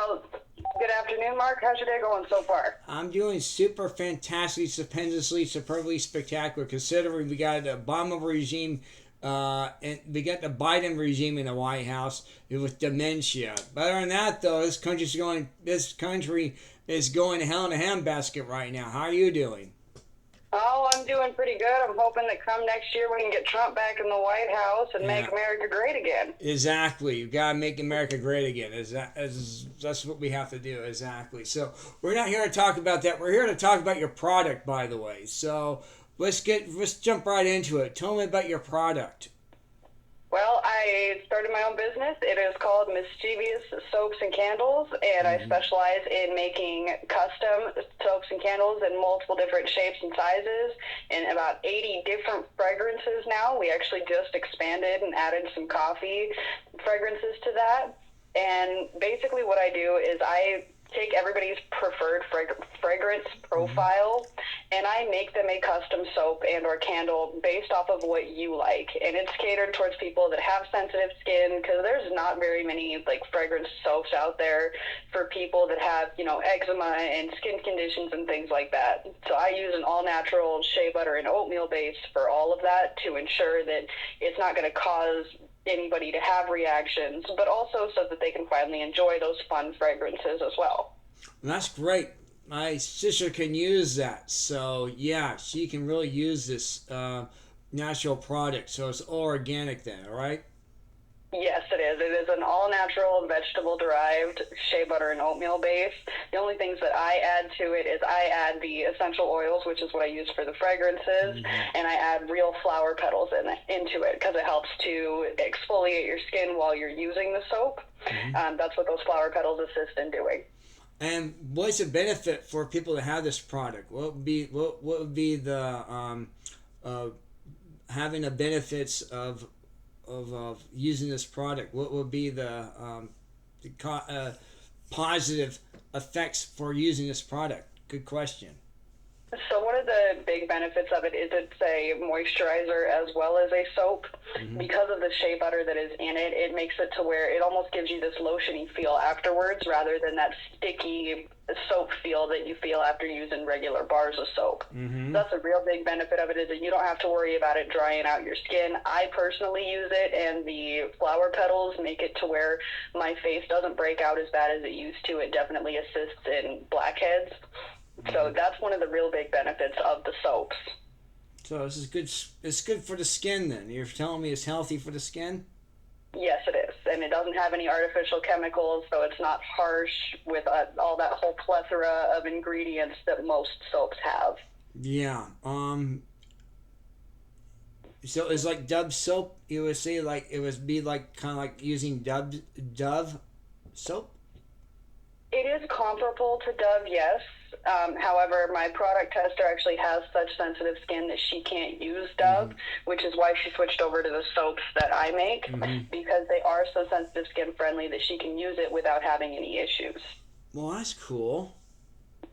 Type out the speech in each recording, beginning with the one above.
Oh, good afternoon, Mark. How's your day going so far? I'm doing super fantastic, stupendously, superbly spectacular, considering we got the Obama regime, and we got the Biden regime in the White House with dementia. But other than that, though, This country is going to hell in a handbasket right now. How are you doing? Oh, I'm doing pretty good. I'm hoping that come next year we can get Trump back in the White House and make Yeah, America great again. exactly. You gotta make America great again. That's what we have to do. Exactly. So we're not here to talk about that. We're here to talk about your product, by the way. So let's jump right into it. Tell me about your product. Well, I started my own business. It is called Mischievous Soaps and Candles, and I Mm-hmm. specialize in making custom soaps and candles in multiple different shapes and sizes and about 80 different fragrances now. We actually just expanded and added some coffee fragrances to that. And basically what I do is I take everybody's preferred fragrance Mm-hmm. profile and I make them a custom soap and or candle based off of what you like. And it's catered towards people that have sensitive skin because there's not very many like fragrance soaps out there for people that have, eczema and skin conditions and things like that. So I use an all natural shea butter and oatmeal base for all of that to ensure that it's not going to cause anybody to have reactions, but also so that they can finally enjoy those fun fragrances as well. That's great. My sister can use that. So yeah, she can really use this natural product. So it's all organic then, all right? Yes, it is. It is an all-natural, vegetable-derived shea butter and oatmeal base. The only things that I add to it is I add the essential oils, which is what I use for the fragrances, Mm-hmm. and I add real flower petals into it because it helps to exfoliate your skin while you're using the soap. Mm-hmm. That's what those flower petals assist in doing. And what's the benefit for people to have this product? What would be the uh, having the benefits of using this product? What would be the positive effects for using this product? Good question. So one of the big benefits of it is it's a moisturizer as well as a soap. Mm-hmm. Because of the shea butter that is in it, it makes it to where it almost gives you this lotiony feel afterwards rather than that sticky soap feel that you feel after using regular bars of soap. Mm-hmm. That's a real big benefit of it is that you don't have to worry about it drying out your skin. I personally use it, and the flower petals make it to where my face doesn't break out as bad as it used to. It definitely assists in blackheads. Mm-hmm. So that's one of the real big benefits of the soaps. So this is good. It's good for the skin. Then you're telling me it's healthy for the skin. Yes, it is. And it doesn't have any artificial chemicals, so it's not harsh with all that whole plethora of ingredients that most soaps have. Yeah. So it's like Dove soap. You would say like it would be like kind of like using Dove soap. It is comparable to Dove, yes. However, my product tester actually has such sensitive skin that she can't use Dove, Mm-hmm. which is why she switched over to the soaps that I make Mm-hmm. because they are so sensitive skin friendly that she can use it without having any issues. Well, that's cool.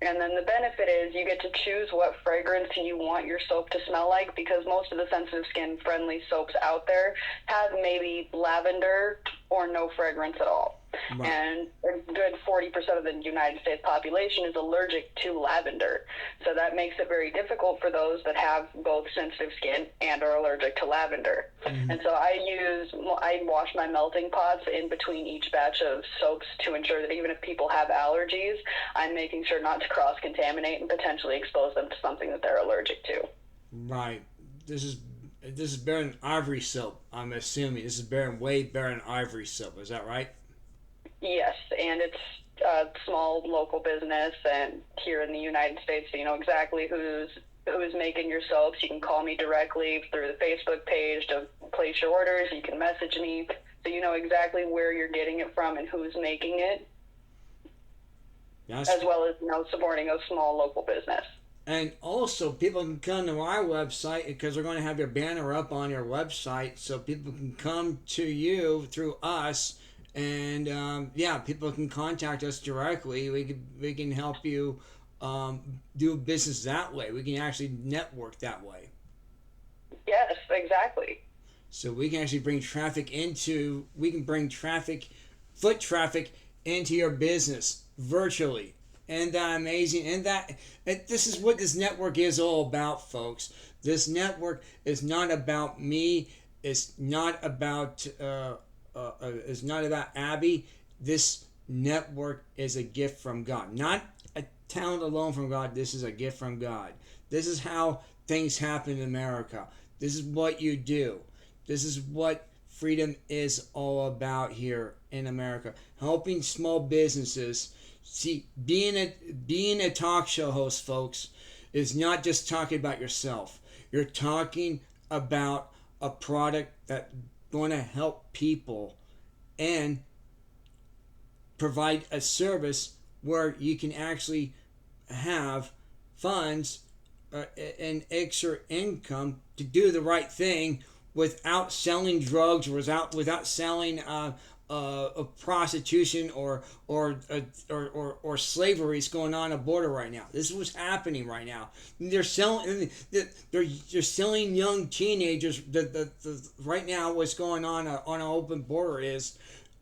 And then the benefit is you get to choose what fragrance you want your soap to smell like because most of the sensitive skin friendly soaps out there have maybe lavender or no fragrance at all. Right. And a good 40% of the United States population is allergic to lavender. So that makes it very difficult for those that have both sensitive skin and are allergic to lavender. Mm-hmm. And so I wash my melting pots in between each batch of soaps to ensure that even if people have allergies, I'm making sure not to cross-contaminate and potentially expose them to something that they're allergic to. Right. This is better than Ivory soap. I'm assuming this is way better than Ivory soap. Is that right? Yes, and it's a small local business and here in the United States, so you know exactly who's making your soaps. You can call me directly through the Facebook page to place your orders. You can message me, so you know exactly where you're getting it from and who's making it, Yes. as well as supporting a small local business. And also, people can come to our website because we're going to have your banner up on your website, so people can come to you through us, and yeah, people can contact us directly. We can help you do business that way. We can actually network that way. Yes, exactly. So we can actually bring traffic into. We can bring traffic, foot traffic into your business virtually. And that amazing? And this is what this network is all about, folks. This network is not about me. It's not about it's not about Abby. This network is a gift from God, not a talent alone from God. This is a gift from God. This is how things happen in America. This is what you do. This is what freedom is all about here in America. Helping small businesses. See, being a talk show host, folks, is not just talking about yourself. You're talking about a product that's going to help people and provide a service where you can actually have funds and extra income to do the right thing without selling drugs, without selling prostitution or slavery is going on at the border right now. This is what's happening right now. They're selling young teenagers. Right now, what's going on an open border is,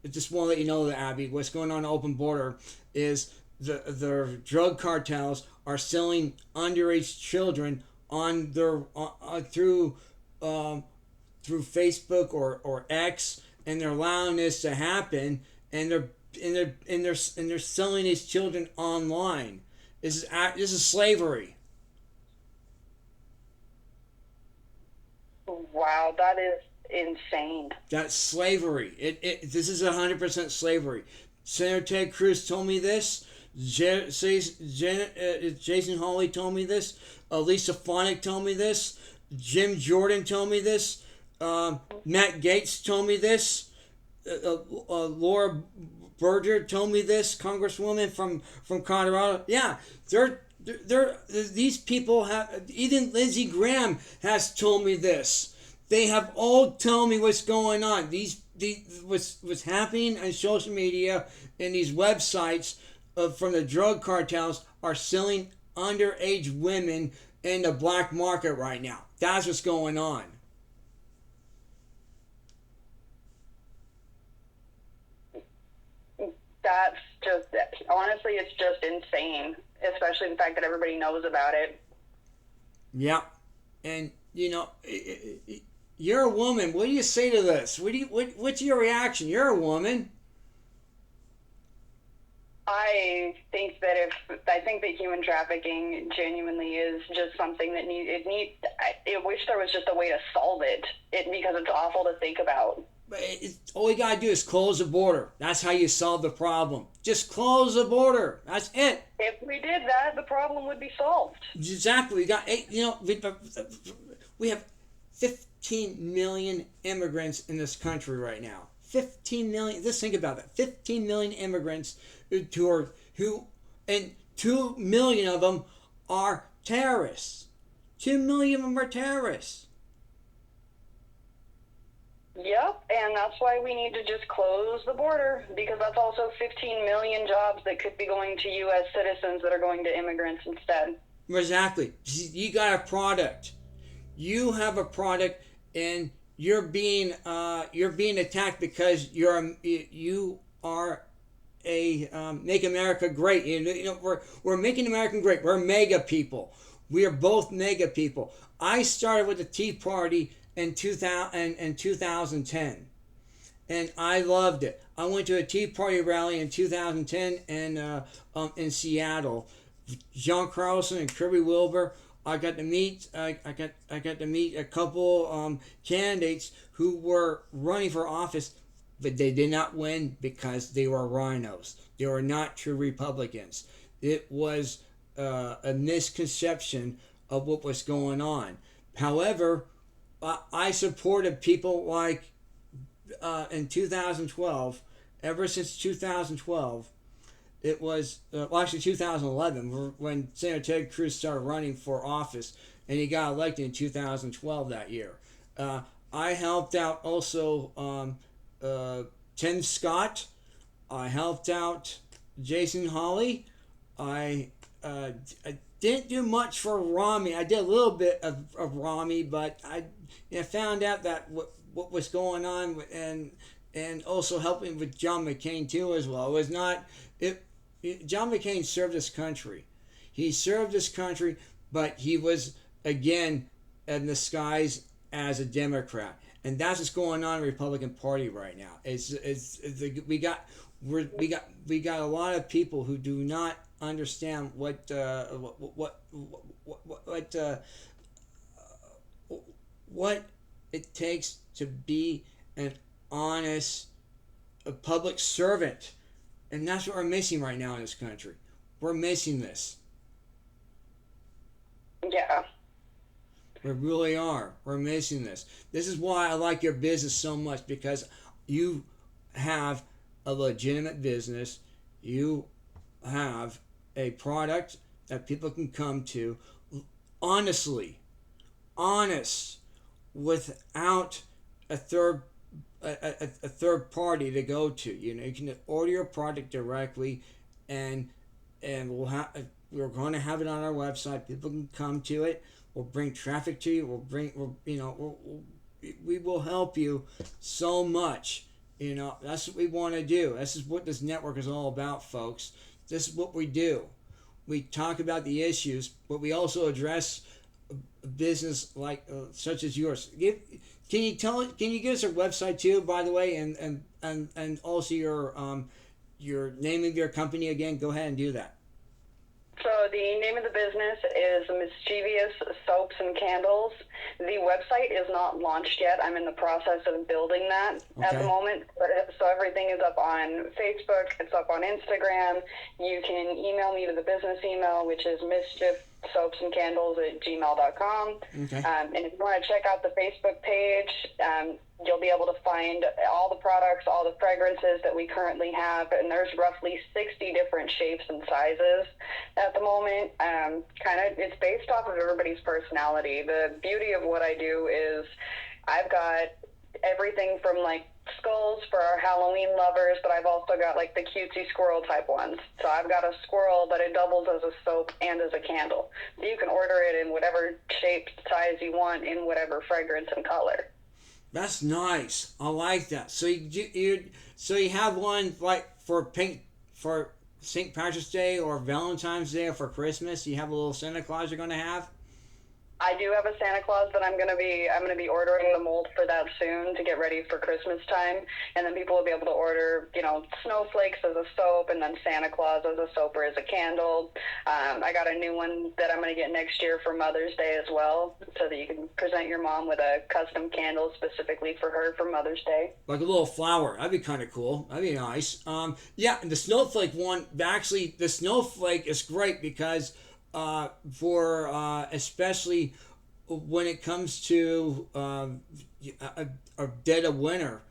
I just want to let you know that, Abby, what's going on an open border is the drug cartels are selling underage children on their through Facebook or X, and they're allowing this to happen, and they're selling these children online. This is slavery. Wow, that is insane. That's slavery. This is 100% slavery. Senator Ted Cruz told me this. Jason Hawley told me this. Lisa Fonik told me this. Jim Jordan told me this. Matt Gaetz told me this. Laura Berger told me this. Congresswoman from Colorado. Yeah, these people have. Even Lindsey Graham has told me this. They have all told me what's going on. What's happening on social media and these websites from the drug cartels are selling underage women in the black market right now. That's what's going on. That's just, honestly, it's just insane, especially the fact that everybody knows about it. Yeah, and you're a woman. What do you say to this? What's your reaction? You're a woman. I think that human trafficking genuinely is just something that I wish there was just a way to solve it because it's awful to think about. All you gotta do is close the border. That's how you solve the problem. Just close the border. That's it. If we did that, the problem would be solved. Exactly. We got we have 15 million immigrants in this country right now. 15 million. Just think about that. 15 million immigrants and 2 million of them are terrorists. 2 million of them are terrorists. Yep, and that's why we need to just close the border, because that's also 15 million jobs that could be going to U.S. citizens that are going to immigrants instead. Exactly. You got a product. You have a product, and you're being attacked because you are a Make America Great. We're making America great. We're mega people. We are both mega people. I started with the Tea Party in 2010, and I loved it. I went to a Tea Party rally in 2010 in Seattle. John Carlson and Kirby Wilbur. I got to meet a couple candidates who were running for office, but they did not win because they were rhinos. They were not true Republicans. It was a misconception of what was going on. However, I supported people like in 2012, ever since 2012, it was, actually 2011, when Senator Ted Cruz started running for office, and he got elected in 2012 that year. I helped out also Tim Scott. I helped out Jason Hawley. I didn't do much for Rami. I did a little bit of Rami, but I found out that what was going on, and and also helping with John McCain too as well. It was not John McCain served this country. He served this country, but he was again in the skies as a Democrat, and that's what's going on in the Republican Party right now. We got a lot of people who do not understand what it takes to be an honest public servant, and that's what we're missing right now in this country. We're missing this. Yeah. We really are. We're missing this. This is why I like your business so much, because you have a legitimate business. You have a product that people can come to honestly, honest, without a third party to go to. You know, you can order your product directly, and we're going to have it on our website. People can come to it. We'll bring traffic to you. We will help you so much. You know, that's what we want to do. This is what this network is all about, folks. This is what we do. We talk about the issues, but we also address business like such as yours. Can you give us a website too, by the way, and also your name of your company again? Go ahead and do that. So the name of the business is Mischievous Soaps and Candles. The website is not launched yet. I'm in the process of building that at the moment. So everything is up on Facebook. It's up on Instagram. You can email me to the business email, which is mischievsoapsandcandles@gmail.com. Okay. And if you want to check out the Facebook page, you'll be able to find all the products, all the fragrances that we currently have, and there's roughly 60 different shapes and sizes at the moment. It's based off of everybody's personality. The beauty of what I do is I've got everything from like skulls for our Halloween lovers, but I've also got like the cutesy squirrel type ones. So I've got a squirrel, but it doubles as a soap and as a candle. So you can order it in whatever shape, size you want, in whatever fragrance and color. That's nice. I like that. So you have one like for St. Patrick's Day or Valentine's Day or for Christmas. You have a little Santa Claus you're going to have. I do have a Santa Claus that I'm gonna be ordering the mold for that soon to get ready for Christmas time, and then people will be able to order, snowflakes as a soap, and then Santa Claus as a soap or as a candle. I got a new one that I'm gonna get next year for Mother's Day as well, so that you can present your mom with a custom candle specifically for her for Mother's Day. Like a little flower. That'd be kind of cool. That'd be nice. Yeah, and the snowflake one. Actually, the snowflake is great because. Especially when it comes to a dead of winter,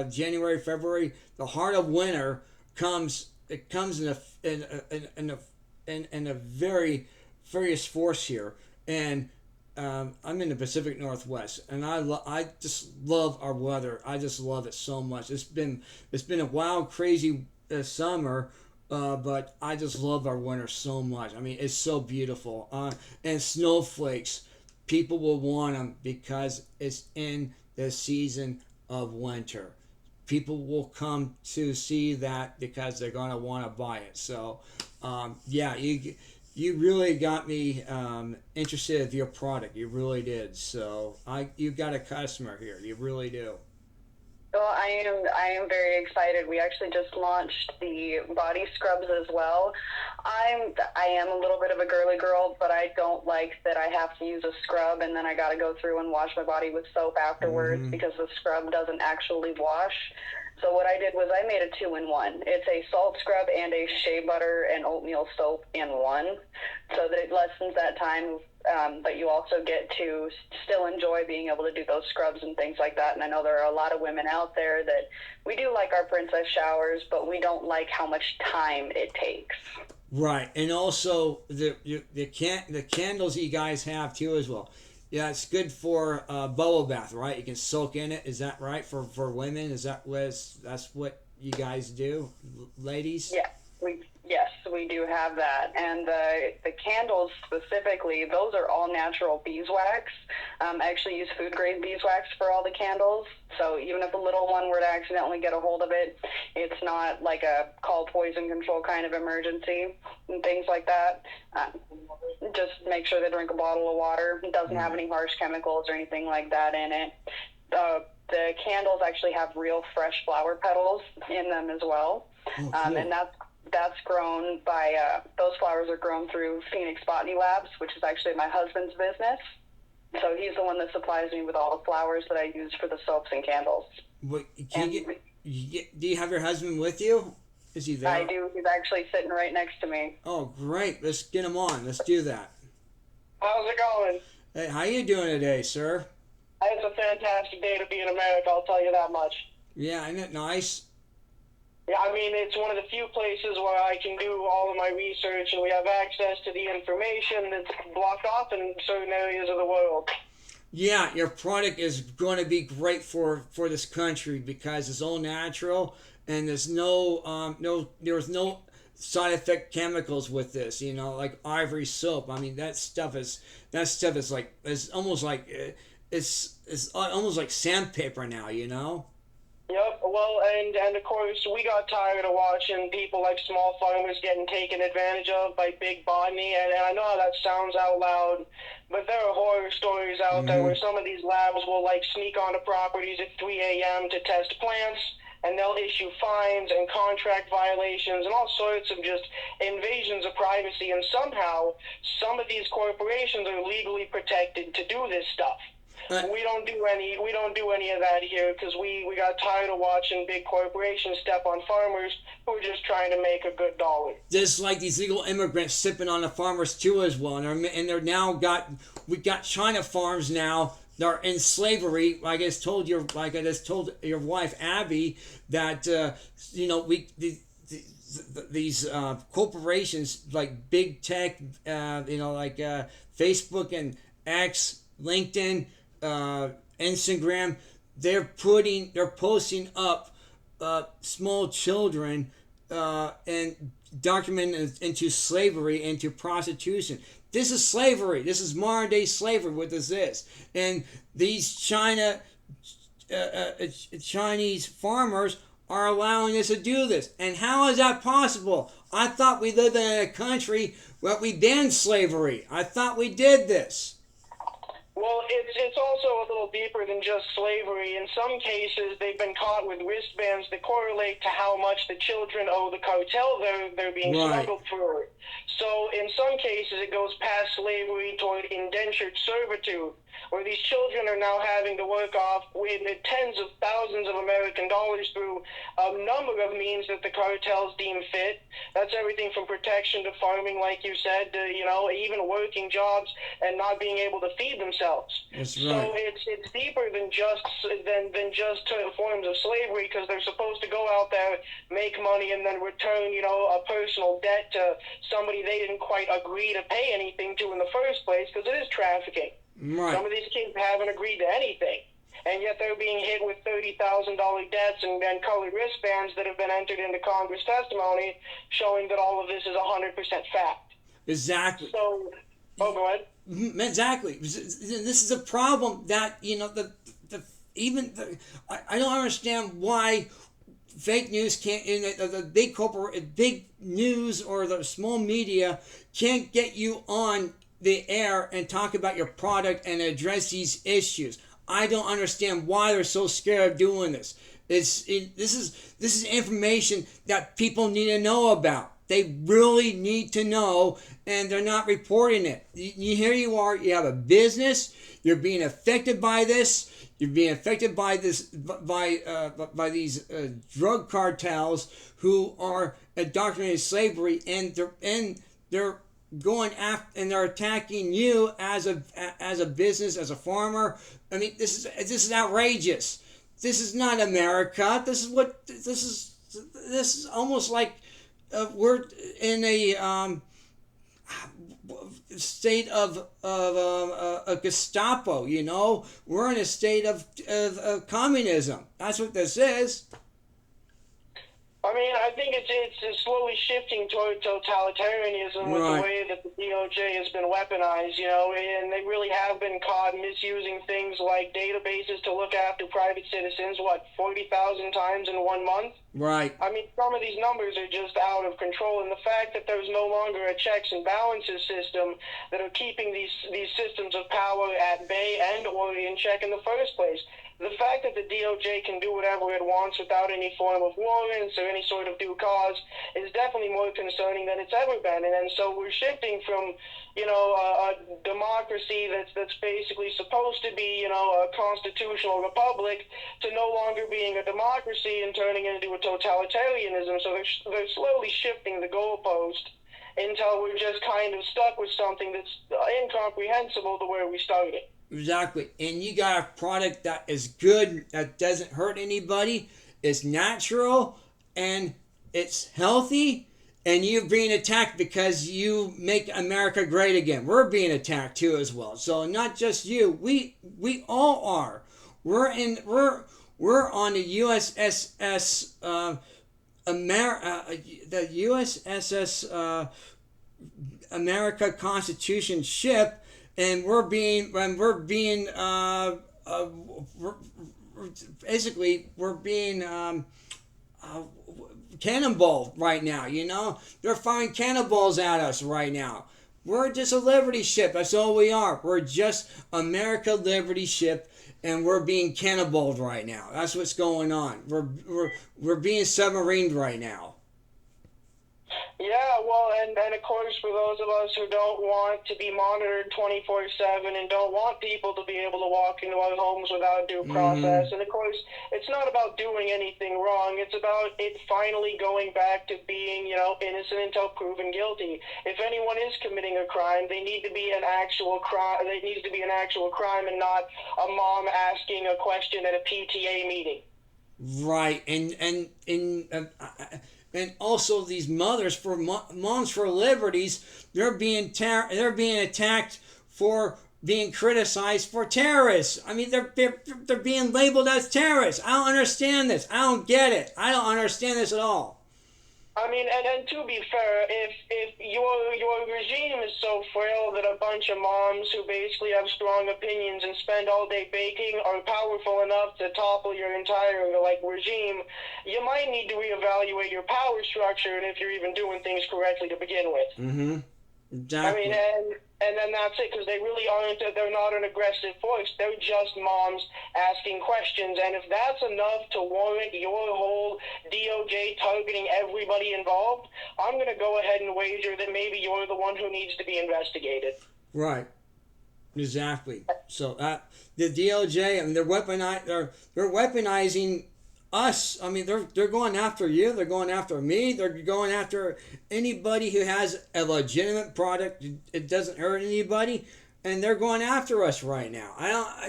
January, February, the heart of winter comes. It comes in a very furious force here, and I'm in the Pacific Northwest, and I just love our weather. I just love it so much. It's been a wild, crazy summer. But I just love our winter so much. I mean, it's so beautiful. And snowflakes, people will want them because it's in the season of winter. People will come to see that because they're going to want to buy it. So, you really got me interested in your product. You really did. So, you got a customer here. You really do. Well, I am very excited. We actually just launched the body scrubs as well. I am a little bit of a girly girl, but I don't like that I have to use a scrub and then I got to go through and wash my body with soap afterwards because the scrub doesn't actually wash. So what I did was I made a 2-in-1. It's a salt scrub and a shea butter and oatmeal soap in one, so that it lessens that time. But you also get to still enjoy being able to do those scrubs and things like that. And I know there are a lot of women out there that we do like our princess showers, but we don't like how much time it takes. Right, and also the candles you guys have too as well. Yeah, it's good for bubble bath, right? You can soak in it. Is that right for women? That's what you guys do, ladies? Yeah, we we do have that. And the candles specifically, those are all natural beeswax. I actually use food grade beeswax for all the candles. So even if a little one were to accidentally get a hold of it, it's not like a call poison control kind of emergency and things like that. Just make sure they drink a bottle of water. It doesn't have any harsh chemicals or anything like that in it. The candles actually have real fresh flower petals in them as well. Oh, cool. And that's grown by, those flowers are grown through Phoenix Botany Labs, which is actually my husband's business. So he's the one that supplies me with all the flowers that I use for the soaps and candles. What, do you have your husband with you? Is he there? I do. He's actually sitting right next to me. Oh, great. Let's get him on. Let's do that. How's it going? Hey, how you doing today, sir? It's a fantastic day to be in America, I'll tell you that much. Yeah, isn't it nice? Yeah, I mean, it's one of the few places where I can do all of my research and we have access to the information that's blocked off in certain areas of the world. Yeah, your product is going to be great for this country because it's all natural and there's there's no side effect chemicals with this. You know, like ivory soap. I mean, that stuff is like it's almost like sandpaper now. You know. Yep, well, and of course, we got tired of watching people like small farmers getting taken advantage of by big botany, and I know how that sounds out loud, but there are horror stories out there where some of these labs will, like, sneak onto properties at 3 a.m. to test plants, and they'll issue fines and contract violations and all sorts of just invasions of privacy, and somehow some of these corporations are legally protected to do this stuff. We don't do any of that here because we got tired of watching big corporations step on farmers who are just trying to make a good dollar. Just like these illegal immigrants sipping on the farmers too as well, and we got China farms now that are in slavery. Like I just told your wife Abby that these corporations like big tech, like Facebook and X, LinkedIn, Instagram, they're posting up small children and documenting into slavery, into prostitution. This is slavery. This is modern day slavery. What this is, and these Chinese farmers are allowing us to do this. And how is that possible? I thought we lived in a country where we banned slavery. I thought we did this. Well, it's also a little deeper than just slavery. In some cases, they've been caught with wristbands that correlate to how much the children owe the cartel they're being smuggled through. So in some cases, it goes past slavery toward indentured servitude, where these children are now having to work off with tens of thousands of American dollars through a number of means that the cartels deem fit. That's everything from protection to farming, like you said, to, even working jobs and not being able to feed themselves. That's right. So it's deeper than just forms of slavery, because they're supposed to go out there, make money, and then return, a personal debt to somebody they didn't quite agree to pay anything to in the first place, because it is trafficking. Right. Some of these kids haven't agreed to anything, and yet they're being hit with $30,000 debts and colored wristbands that have been entered into Congress testimony showing that all of this is 100% fact. Exactly. So, go ahead. Exactly. This is a problem that, I don't understand why fake news can't, the big news or the small media can't get you on the air and talk about your product and address these issues. I don't understand why they're so scared of doing this. This is information that people need to know about. They really need to know, and they're not reporting it. Here you are. You have a business. You're being affected by this. You're being affected by this by these drug cartels who are documenting slavery, and they're going after, and they're attacking you as a business, as a farmer. I mean, this is outrageous. This is not America. This is almost like we're in a state of a Gestapo. We're in a state of communism. That's what this is. I mean, I think it's slowly shifting toward totalitarianism with the Right. way that the DOJ has been weaponized, and they really have been caught misusing things like databases to look after private citizens, 40,000 times in 1 month? Right. I mean, some of these numbers are just out of control, and the fact that there's no longer a checks and balances system that are keeping these systems of power at bay and or in check in the first place. The fact that the DOJ can do whatever it wants without any form of warrants or any sort of due cause is definitely more concerning than it's ever been. And so we're shifting from, a democracy that's basically supposed to be, a constitutional republic to no longer being a democracy and turning into a totalitarianism. So they're slowly shifting the goalpost until we're just kind of stuck with something that's incomprehensible to where we started. Exactly. And you got a product that is good, that doesn't hurt anybody, it's natural, and it's healthy, and you're being attacked because you make America great again. We're being attacked too as well. So not just you, we all are. We're on the USS the USS America Constitution ship, and we're being cannonballed right now. They're firing cannonballs at us right now. We're just a liberty ship. That's all we are. We're just America Liberty ship, and we're being cannonballed right now. That's what's going on. We're being submarined right now. Yeah, well, and of course, for those of us who don't want to be monitored 24/7 and don't want people to be able to walk into our homes without due process, and of course, it's not about doing anything wrong. It's about it finally going back to being, innocent until proven guilty. If anyone is committing a crime, they need to be an actual crime. It needs to be an actual crime and not a mom asking a question at a PTA meeting. Right, and also these moms for liberties, they're being attacked for being criticized for terrorists. I mean, they're being labeled as terrorists. I don't understand this. I don't get it. I don't understand this at all. I mean, and to be fair, if your regime is so frail that a bunch of moms who basically have strong opinions and spend all day baking are powerful enough to topple your entire regime, you might need to reevaluate your power structure and if you're even doing things correctly to begin with. Mm-hmm. Exactly. I mean, and then that's it, because they really aren't, they're not an aggressive force. They're just moms asking questions. And if that's enough to warrant your whole DOJ targeting everybody involved, I'm going to go ahead and wager that maybe you're the one who needs to be investigated. Right. Exactly. So the DOJ, I mean, they're weaponizing us. I mean, they're going after you. They're going after me. They're going after anybody who has a legitimate product. It doesn't hurt anybody, and they're going after us right now.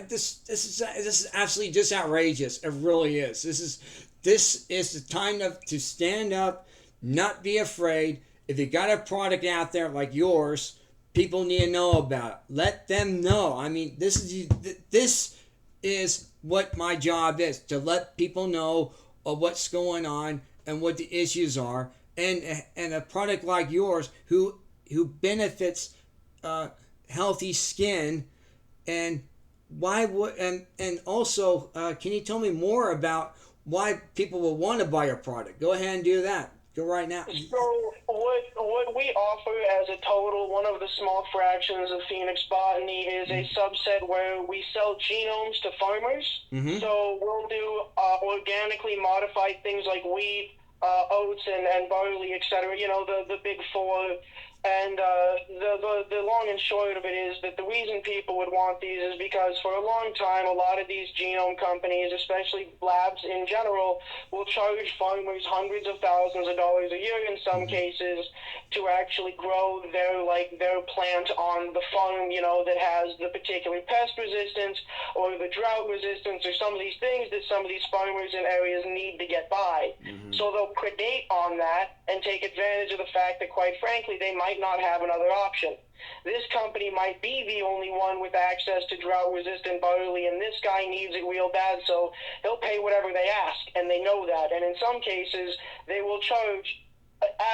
This is absolutely just outrageous. It really is. This is the time to stand up, not be afraid. If you got a product out there like yours, people need to know about it. Let them know. I mean, this is what my job is, to let people know of what's going on and what the issues are, and a product like yours who benefits healthy skin, and why would and also can you tell me more about why people will want to buy your product? Go ahead and do that. Go right now. So what we offer as a total, one of the small fractions of Phoenix Botany, is a subset where we sell genomes to farmers. Mm-hmm. So we'll do organically modified things like wheat, oats, and barley, etc. The big four. And the long and short of it is that the reason people would want these is because for a long time, a lot of these genome companies, especially labs in general, will charge farmers hundreds of thousands of dollars a year in some cases to actually grow their plant on the farm, that has the particular pest resistance or the drought resistance or some of these things that some of these farmers in areas need to get by. Mm-hmm. So they'll predate on that and take advantage of the fact that, quite frankly, they might might not have another option. This company might be the only one with access to drought-resistant barley, and this guy needs it real bad, so he'll pay whatever they ask, and they know that. And in some cases, they will charge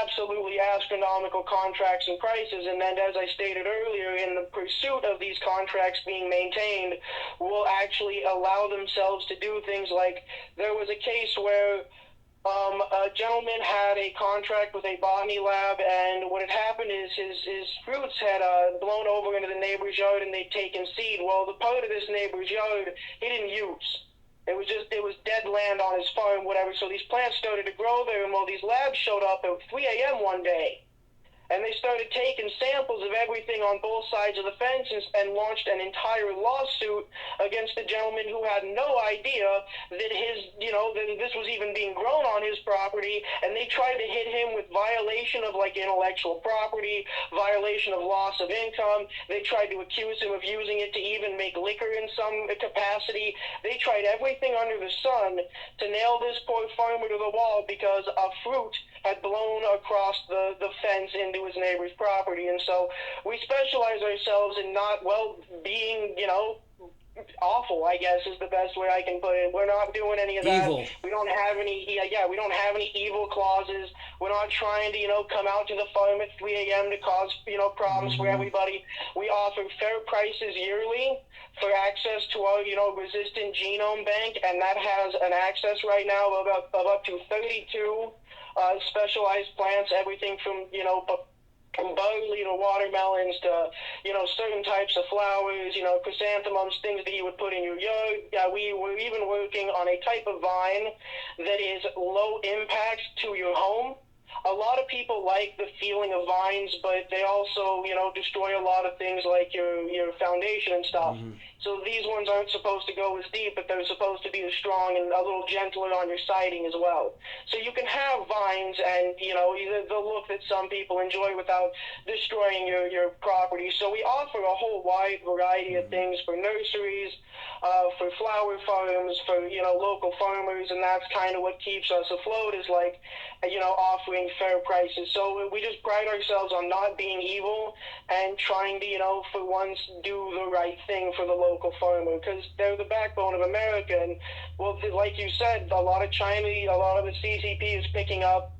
absolutely astronomical contracts and prices, and then, as I stated earlier, in the pursuit of these contracts being maintained, will actually allow themselves to do things like, there was a case where a gentleman had a contract with a botany lab, and what had happened is his fruits had blown over into the neighbor's yard, and they'd taken seed. Well, the part of this neighbor's yard he didn't use. It was dead land on his farm, whatever. So these plants started to grow there, and well, these labs showed up at 3 a.m. one day. And they started taking samples of everything on both sides of the fence and launched an entire lawsuit against the gentleman who had no idea that that this was even being grown on his property. And they tried to hit him with violation of like intellectual property, violation of loss of income. They tried to accuse him of using it to even make liquor in some capacity. They tried everything under the sun to nail this poor farmer to the wall because a fruit had blown across the fence into his neighbor's property. And so we specialize ourselves in not, being, awful, I guess is the best way I can put it. We're not doing any of that. Evil. We don't have any, we don't have any evil clauses. We're not trying to, come out to the farm at 3 a.m. to cause, problems for everybody. We offer fair prices yearly for access to our, resistant genome bank, and that has an access right now of up to 32 specialized plants, everything from, from barley to watermelons to, certain types of flowers, chrysanthemums, things that you would put in your yard. We were even working on a type of vine that is low impact to your home. A lot of people like the feeling of vines, but they also, destroy a lot of things like your foundation and stuff. Mm-hmm. So these ones aren't supposed to go as deep, but they're supposed to be as strong and a little gentler on your siding as well. So you can have vines and, the look that some people enjoy without destroying your property. So we offer a whole wide variety of things for nurseries, for flower farms, for, local farmers, and that's kind of what keeps us afloat is like, offering fair prices. So we just pride ourselves on not being evil and trying to, for once, do the right thing for the local farmer, because they're the backbone of America. And, well, like you said, a lot of China, a lot of the CCP is picking up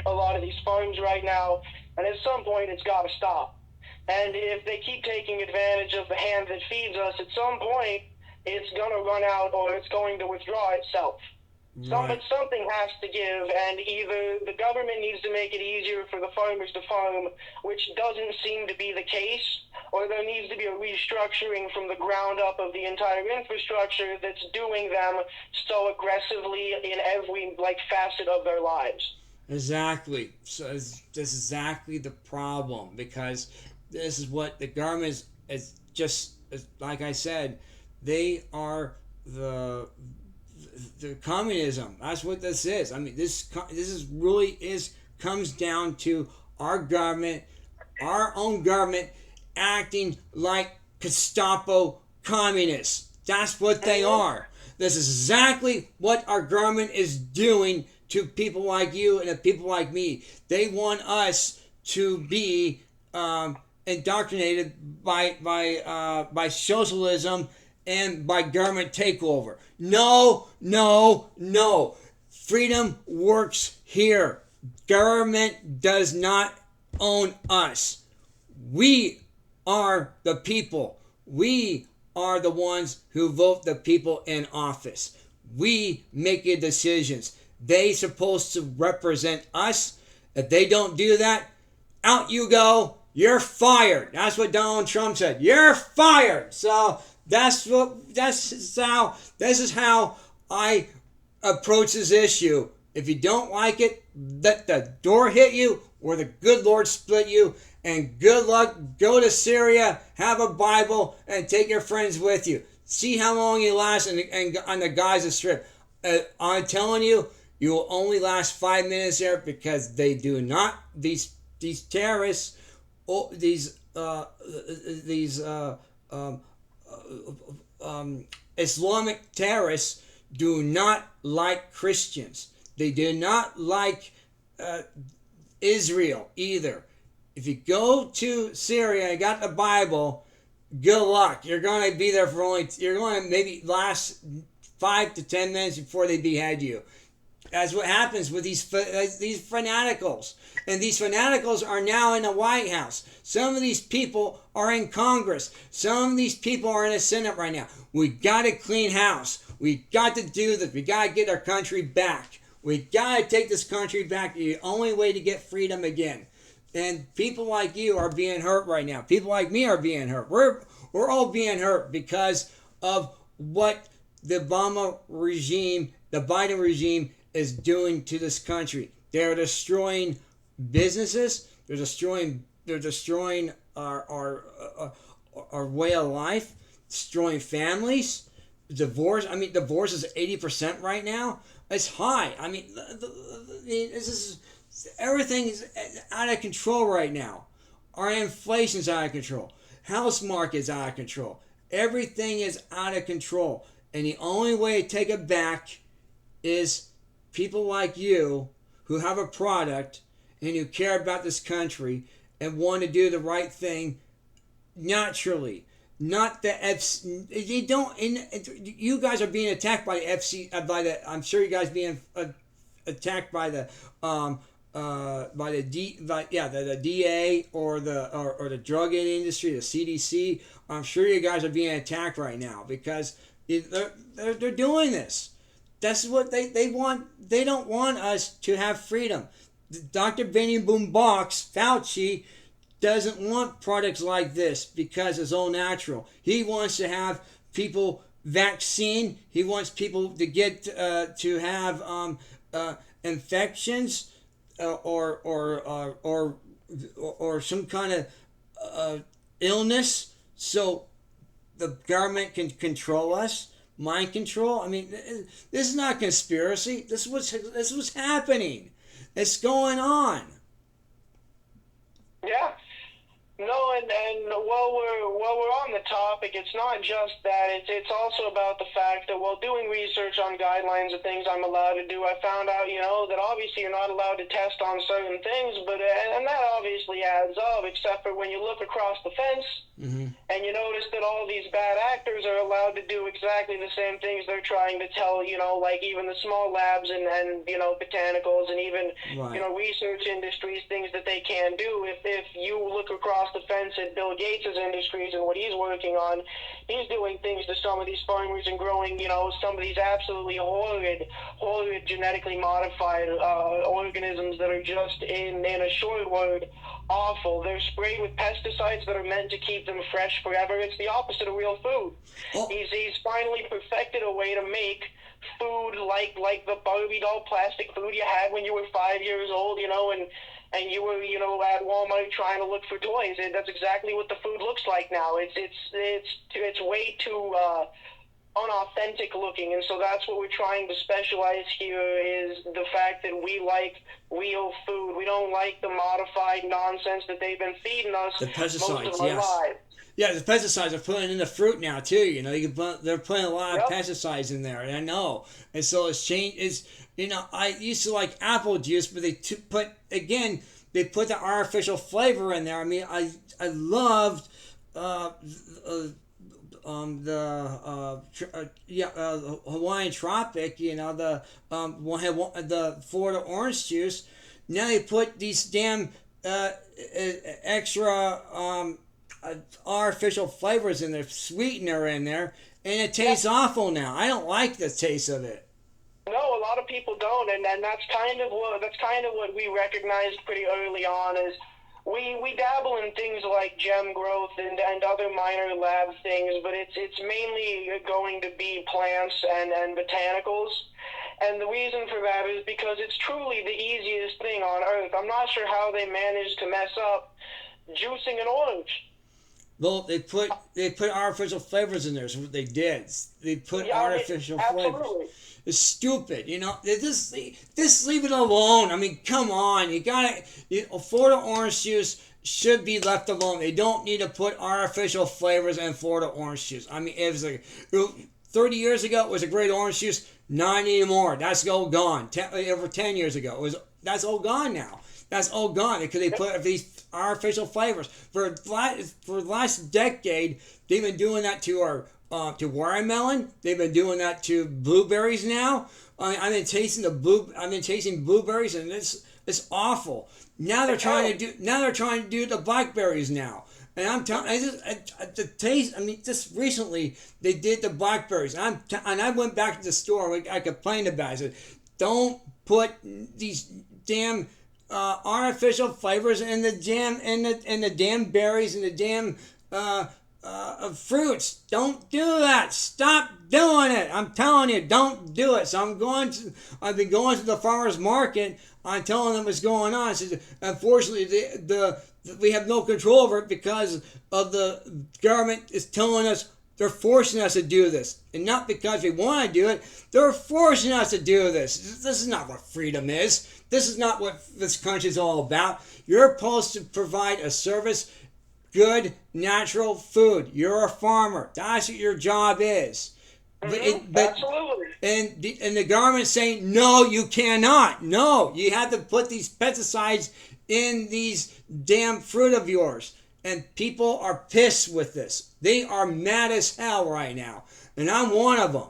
a lot of these farms right now, and at some point it's got to stop. And if they keep taking advantage of the hand that feeds us, at some point it's going to run out or it's going to withdraw itself. Right. Something has to give, and either the government needs to make it easier for the farmers to farm, which doesn't seem to be the case, or there needs to be a restructuring from the ground up of the entire infrastructure that's doing them so aggressively in every facet of their lives. Exactly. So this is exactly the problem, because this is what the government is just, like I said, they are the communism. That's what this is. I mean, this comes down to our government, our own government, acting like Gestapo communists. That's what they are. This is exactly what our government is doing to people like you and people like me. They want us to be indoctrinated by socialism and by government takeover. No. Freedom works here. Government does not own us. We are the people. We are the ones who vote the people in office. We make the decisions. They're supposed to represent us. If they don't do that, out you go. You're fired. That's what Donald Trump said. You're fired. So this is how I approach this issue. If you don't like it, let the door hit you or the good Lord split you, and good luck. Go to Syria, have a Bible, and take your friends with you. See how long you last and on the Gaza Strip. I'm telling you, you will only last 5 minutes there, because they do not, these terrorists, these Islamic terrorists do not like Christians. They do not like Israel either. if you go to Syria and got the Bible, good luck. You're going to be there you're going to maybe last 5 to 10 minutes before they behead you. That's what happens with these fanaticals. And these fanaticals are now in the White House. Some of these people are in Congress. Some of these people are in the Senate right now. We got to clean house. We got to do this. We got to get our country back. We got to take this country back. The only way to get freedom again. And people like you are being hurt right now. People like me are being hurt. We're all being hurt because of what the Obama regime, the Biden regime is doing to this country. They're destroying businesses. They're destroying our way of life. Destroying families. Divorce. I mean, divorce is 80% right now. It's high. I mean, everything is out of control right now. Our inflation's out of control. House market's out of control. Everything is out of control. And the only way to take it back is people like you who have a product and who care about this country and want to do the right thing naturally. Not the FC. You don't. You guys are being attacked by the FC. I'm sure you guys being attacked by the the DA or the drug industry, the CDC. I'm sure you guys are being attacked right now because they're doing this. That's what they want. They don't want us to have freedom. Dr. Benny Boom Box, Fauci, doesn't want products like this because it's all natural. He wants to have people vaccine. He wants people to get to have infections or some kind of illness, so the government can control us. Mind control. I mean, this is not conspiracy. This is what's happening. It's going on. Yeah. No, and while we're on the topic, it's not just that. It's also about the fact that while doing research on guidelines and things I'm allowed to do, I found out, that obviously you're not allowed to test on certain things, but and that obviously adds up, except for when you look across the fence and you notice that all these bad actors are allowed to do exactly the same things they're trying to tell, like even the small labs and botanicals and even, research industries, things that they can do. If you look across the fence at Bill Gates' industries and what he's working on, he's doing things to some of these farmers and growing, some of these absolutely horrid genetically modified organisms that are just, in a short word, awful. They're sprayed with pesticides that are meant to keep them fresh forever. It's the opposite of real food. Oh. He's finally perfected a way to make food like the Barbie doll plastic food you had when you were 5 years old, and you were, at Walmart trying to look for toys. And that's exactly what the food looks like now. It's way too unauthentic looking, and so that's what we're trying to specialize here, is the fact that we like real food. We don't like the modified nonsense that they've been feeding us the pesticides, most of our lives. Yeah, the pesticides are putting in the fruit now too. They're putting a lot of pesticides in there, and I know. And so it's changed. I used to like apple juice, but they put the artificial flavor in there. I mean, I loved Hawaiian Tropic. The Florida orange juice. Now they put these damn extra artificial flavors in there, sweetener in there, and it tastes awful now. I don't like the taste of it. No, a lot of people don't, and that's kind of what we recognized pretty early on. Is we dabble in things like gem growth and other minor lab things, but it's mainly going to be plants and botanicals. And the reason for that is because it's truly the easiest thing on earth. I'm not sure how they managed to mess up juicing an orange. Well, they put artificial flavors in there. Is what they did. They put artificial flavors. It's stupid, Just leave it alone. I mean, come on. You gotta. Florida orange juice should be left alone. They don't need to put artificial flavors in Florida orange juice. I mean, it was 30 years ago, it was a great orange juice. Not anymore. That's all gone. Over 10 years ago, it was that's all gone now. That's all gone because they put these artificial flavors. For the last decade, they've been doing that to our to watermelon. They've been doing that to blueberries now. I've been tasting blueberries, and it's awful. Now they're trying to do the blackberries now. And I'm telling, the taste. I mean, just recently they did the blackberries, and I went back to the store. And I complained about it. I said, "Don't put these damn artificial flavors in the jam, in the damn berries, and the damn fruits. Don't do that. Stop doing it. I'm telling you, don't do it." So I've been going to the farmers market. I'm telling them what's going on. So unfortunately, we have no control over it because of the government is telling us, they're forcing us to do this. And not because we want to do it, they're forcing us to do this. This is not what freedom is. This is not what this country is all about. You're supposed to provide a service, good, natural food. You're a farmer. That's what your job is. Absolutely. And the government's saying, no, you cannot. No, you have to put these pesticides in these damn fruit of yours. And people are pissed with this. They are mad as hell right now. And I'm one of them.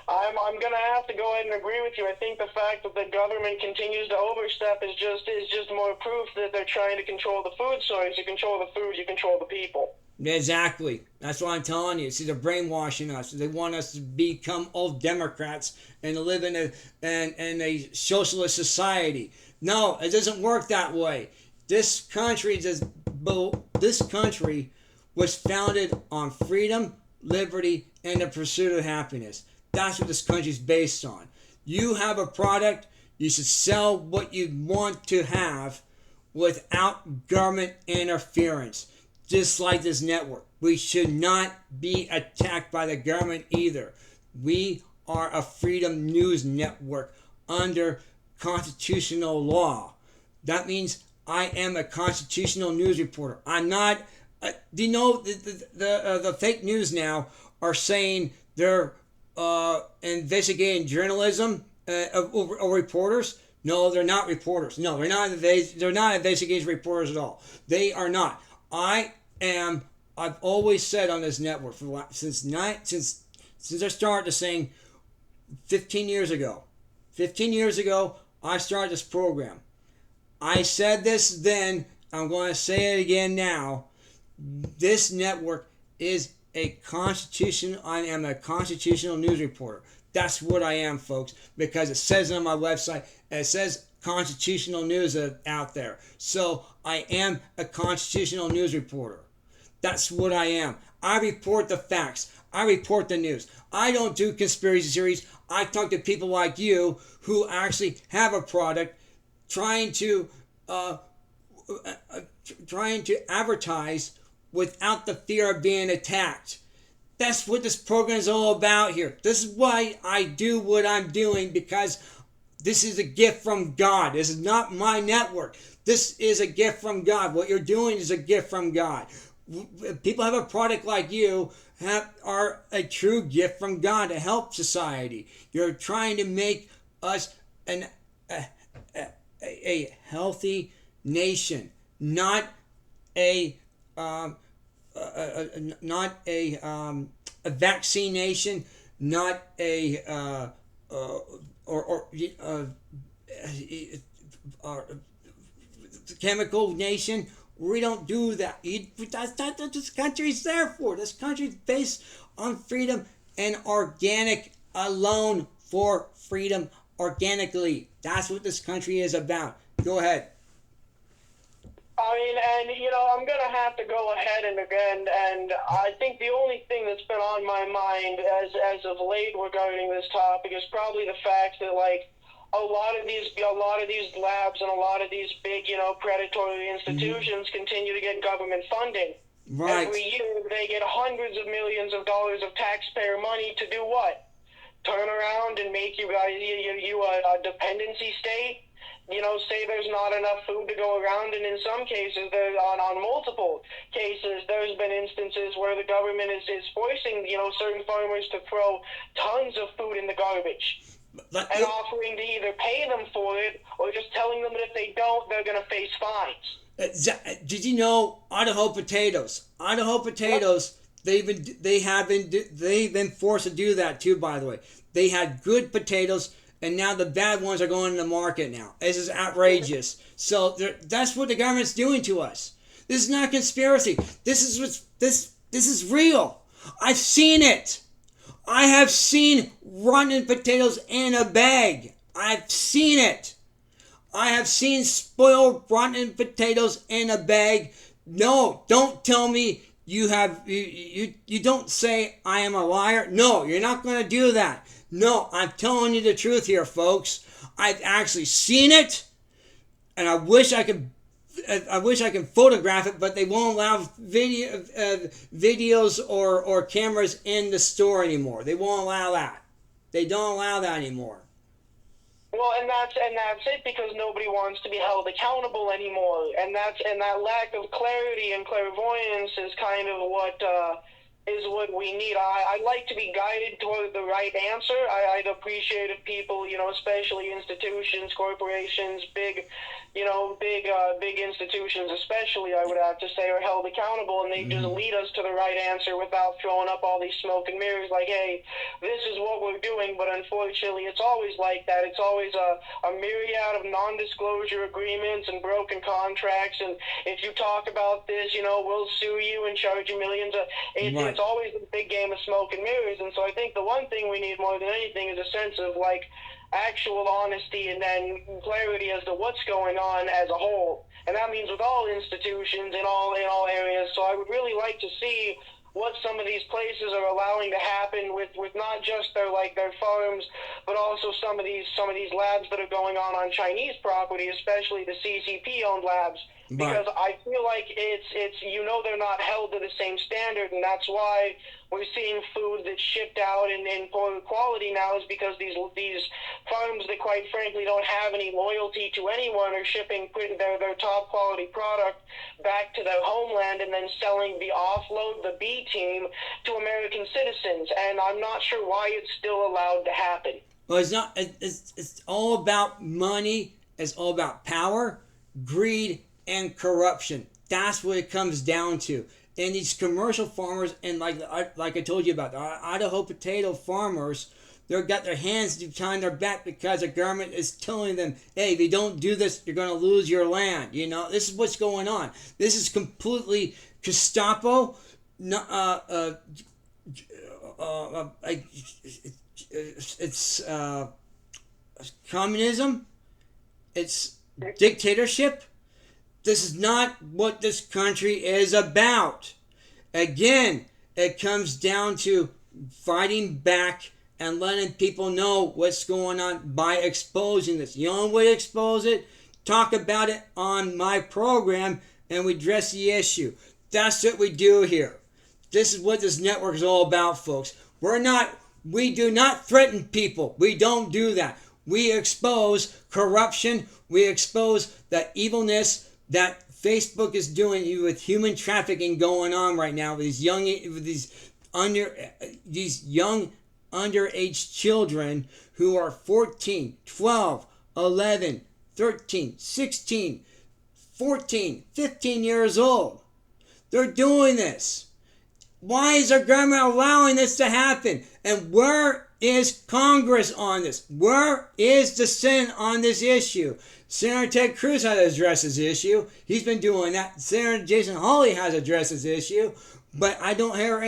I'm gonna have to go ahead and agree with you. I think the fact that the government continues to overstep is just more proof that they're trying to control the food source. You control the food, you control the people. Exactly. That's what I'm telling you. See, they're brainwashing us. They want us to become old Democrats and to live in a socialist society. No, it doesn't work that way. This country was founded on freedom, liberty, and the pursuit of happiness. That's what this country is based on. You have a product, you should sell what you want to have without government interference. Just like this network. We should not be attacked by the government either. We are a freedom news network under constitutional law. That means I am a constitutional news reporter. I'm not. The fake news now are saying they're investigating journalism or reporters. No, they're not reporters. No, they're not. They're not investigative reporters at all. They are not. I've always said on this network since I started this thing 15 years ago. 15 years ago, I started this program. I said this then, I'm going to say it again now. This network is I am a constitutional news reporter. That's what I am, folks, because it says on my website, and it says constitutional news out there. So I am a constitutional news reporter. That's what I am. I report the facts. I report the news. I don't do conspiracy theories. I talk to people like you who actually have a product trying to advertise without the fear of being attacked. That's what this program is all about here. This is why I do what I'm doing, because this is a gift from God. This is not my network. This is a gift from God. What you're doing is a gift from God. People have a product like you are a true gift from God to help society. You're trying to make us a healthy nation, not a vaccine nation, not a chemical nation. We don't do that. That's what this country is there for. This country is based on freedom and organic alone, for freedom organically. That's what this country is about. Go ahead. I mean, and I'm gonna have to go ahead and I think the only thing that's been on my mind as of late regarding this topic is probably the fact that, like, a lot of these labs and a lot of these big, predatory institutions continue to get government funding. Right. Every year they get hundreds of millions of dollars of taxpayer money to do what? Turn around and make you a dependency state. Say there's not enough food to go around, and in some cases, on multiple cases, there's been instances where the government is forcing, certain farmers to throw tons of food in the garbage. and offering to either pay them for it or just telling them that if they don't, they're going to face fines. Did you know Idaho potatoes? Idaho potatoes. They've been forced to do that too. By the way, they had good potatoes, and now the bad ones are going to the market now. This is outrageous. So that's what the government's doing to us. This is not conspiracy. This is real. I've seen it. I have seen rotten potatoes in a bag. I've seen it. I have seen spoiled rotten potatoes in a bag. No, don't tell me you don't say I am a liar. No, you're not going to do that. No, I'm telling you the truth here, folks. I've actually seen it, and I wish I could photograph it, but they won't allow videos or cameras in the store anymore. They won't allow that. They don't allow that anymore. Well, and that's it, because nobody wants to be held accountable anymore, and that lack of clarity and clairvoyance is kind of what we need. I like to be guided toward the right answer. I'd appreciate if people, especially institutions, corporations, big institutions especially, I would have to say, are held accountable, and they just lead us to the right answer without throwing up all these smoke and mirrors like, hey, this is what we're doing. But unfortunately, it's always like that. It's always a myriad of non-disclosure agreements and broken contracts, and if you talk about this, we'll sue you and charge you millions. It's always a big game of smoke and mirrors. And so I think the one thing we need more than anything is a sense of actual honesty and then clarity as to what's going on as a whole. And that means with all institutions in all areas. So I would really like to see what some of these places are allowing to happen with not just their farms, but also some of these labs that are going on Chinese property, especially the CCP owned labs. Because I feel like it's they're not held to the same standard, and that's why we're seeing food that's shipped out in poor quality now, is because these farms that quite frankly don't have any loyalty to anyone are shipping their top quality product back to their homeland and then selling the offload, the B team, to American citizens, and I'm not sure why it's still allowed to happen. Well, it's not. It's all about money. It's all about power, greed, and corruption. That's what it comes down to. And these commercial farmers, and like I told you about, the Idaho potato farmers, they've got their hands behind their back because the government is telling them, hey, if you don't do this, you're going to lose your land. This is what's going on. This is completely Gestapo. It's communism. It's dictatorship. This is not what this country is about. Again, it comes down to fighting back and letting people know what's going on by exposing this. The only way to expose it, talk about it on my program, and we address the issue. That's what we do here. This is what this network is all about, folks. We do not threaten people. We don't do that. We expose corruption. We expose the evilness that Facebook is doing with human trafficking going on right now with these young underage children who are 14, 12, 11, 13, 16, 14, 15 years old. They're doing this. Why is our government allowing this to happen? And where is Congress on this? Where is the Senate on this issue? Senator Ted Cruz has addressed this issue. He's been doing that. Senator Jason Hawley has addressed this issue. But I don't hear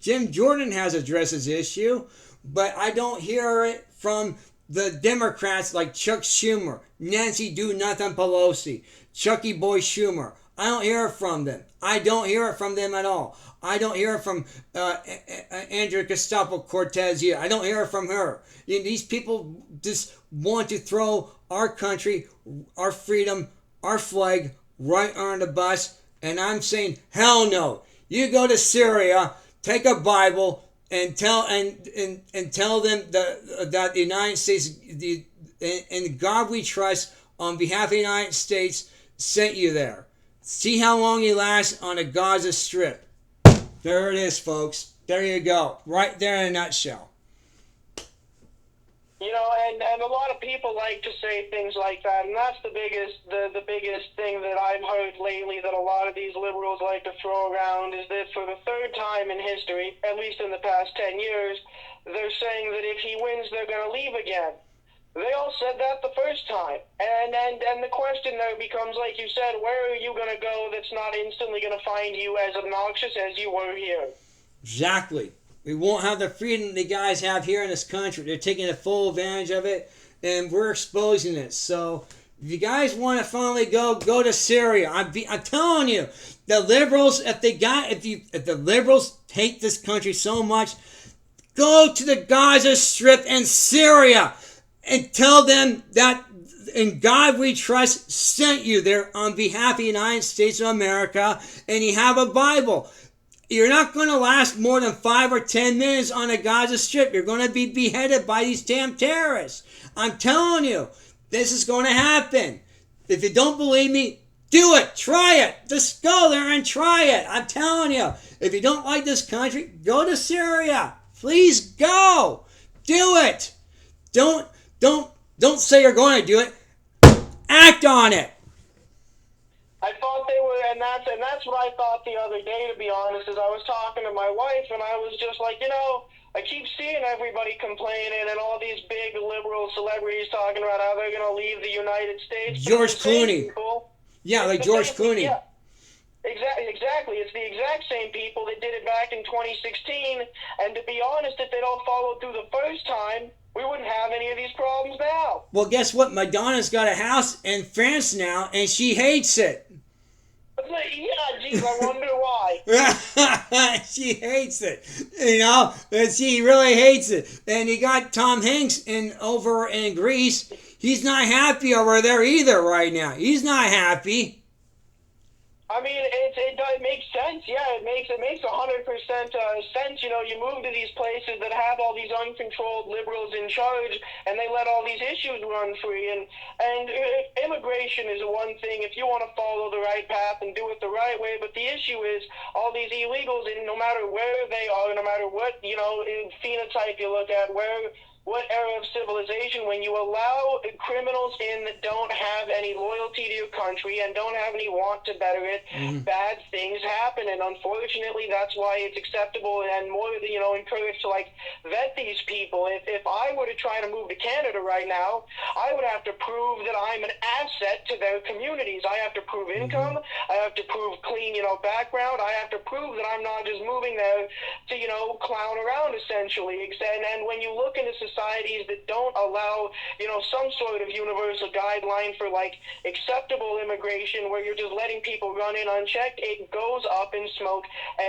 Jim Jordan has addressed this issue. But I don't hear it from the Democrats like Chuck Schumer, Nancy Do-Nothing Pelosi, Chucky Boy Schumer. I don't hear it from them. I don't hear it from them at all. I don't hear it from Andrea Gestapo Cortez here. I don't hear it from her. These people just want to throw our country, our freedom, our flag right on the bus. And I'm saying, hell no. You go to Syria, take a Bible, and tell them that the United States, and God we trust, on behalf of the United States, sent you there. See how long you last on the Gaza Strip. There it is, folks. There you go. Right there in a nutshell. Yeah, You know, and a lot of people like to say things like that, and that's the biggest thing that I've heard lately that a lot of these liberals like to throw around is that for the third time in history, at least in the past 10 years, they're saying that if he wins, they're going to leave again. They all said that the first time, and the question there becomes, like you said, where are you going to go that's not instantly going to find you as obnoxious as you were here? Exactly. We won't have the freedom the guys have here in this country. They're taking a full advantage of it, and we're exposing it. So, if you guys want to finally go to Syria. I'm telling you, the liberals, if the liberals hate this country so much, go to the Gaza Strip and Syria, and tell them that in God we trust sent you there on behalf of the United States of America, and you have a Bible. You're not going to last more than 5 or 10 minutes on the Gaza Strip. You're going to be beheaded by these damn terrorists. I'm telling you, this is going to happen. If you don't believe me, do it. Try it. Just go there and try it. I'm telling you. If you don't like this country, go to Syria. Please go. Do it. Don't say you're going to do it. Act on it. I thought they were, and that's what I thought the other day, to be honest, is I was talking to my wife, and I was just like, you know, I keep seeing everybody complaining and all these big liberal celebrities talking about how they're going to leave the United States. George Clooney. Yeah, like George Clooney. Yeah, exactly. It's the exact same people that did it back in 2016, and to be honest, if they'd all followed through the first time, we wouldn't have any of these problems now. Well, guess what? Madonna's got a house in France now, and she hates it. Yeah, geez, I wonder why. She hates it, you know. She really hates it. And you got Tom Hanks over in Greece. He's not happy over there either right now. He's not happy. I mean, it makes sense. Yeah, it makes 100% sense. You know, you move to these places that have all these uncontrolled liberals in charge, and they let all these issues run free. And immigration is one thing if you want to follow the right path and do it the right way. But the issue is all these illegals, and no matter where they are, no matter what phenotype you look at, what era of civilization, when you allow criminals in that don't have any loyalty to your country and don't have any want to better it, bad things happen. And unfortunately, that's why it's acceptable and more, encouraged to vet these people. If I were to try to move to Canada right now, I would have to prove that I'm an asset to their communities. I have to prove income. I have to prove clean, background. I have to prove that I'm not just moving there to, clown around essentially. And when you look into societies that don't allow, some sort of universal guideline for acceptable immigration where you're just letting people run in unchecked, it goes up in smoke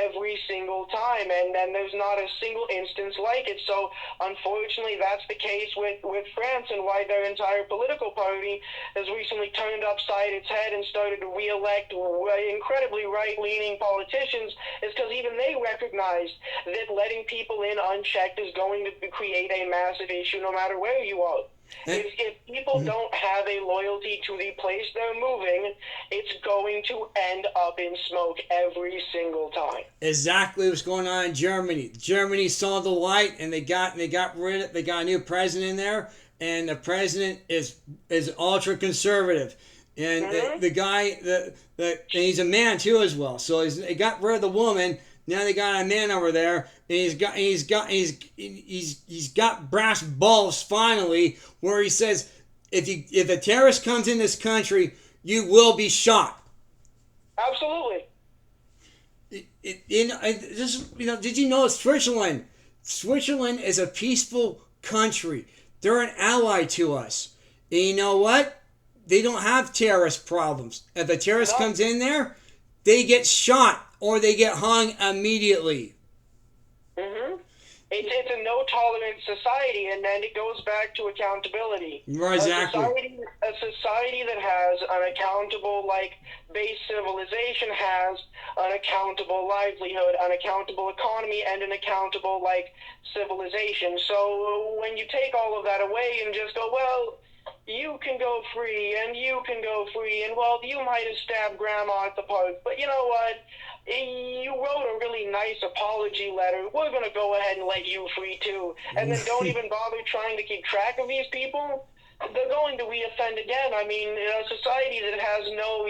every single time, and there's not a single instance like it. So unfortunately, that's the case with France, and why their entire political party has recently turned upside its head and started to re-elect incredibly right-leaning politicians, is because even they recognize that letting people in unchecked is going to create a massive issue no matter where you are. If people don't have a loyalty to the place they're moving, it's going to end up in smoke every single time. Exactly what's going on in Germany. Germany saw the light, and they got a new president in there, and the president is ultra conservative, and the guy and he's a man too as well. So they got rid of the woman. Now they got a man over there, and he's got brass balls finally, where he says, if a terrorist comes in this country, you will be shot. Absolutely. Did you know Switzerland? Switzerland is a peaceful country. They're an ally to us. And you know what? They don't have terrorist problems. If a terrorist comes in there, they get shot or they get hung immediately. It's a no-tolerance society, and then it goes back to accountability. Exactly. A society that has an accountable, base civilization has an accountable livelihood, an accountable economy, and an accountable, civilization. So when you take all of that away and just go, well, you can go free, and you can go free, and, well, you might have stabbed Grandma at the park, but you know what? you wrote a really nice apology letter. We're going to go ahead and let you free too. And then don't even bother trying to keep track of these people. They're going to reoffend again. I mean, in a society that has no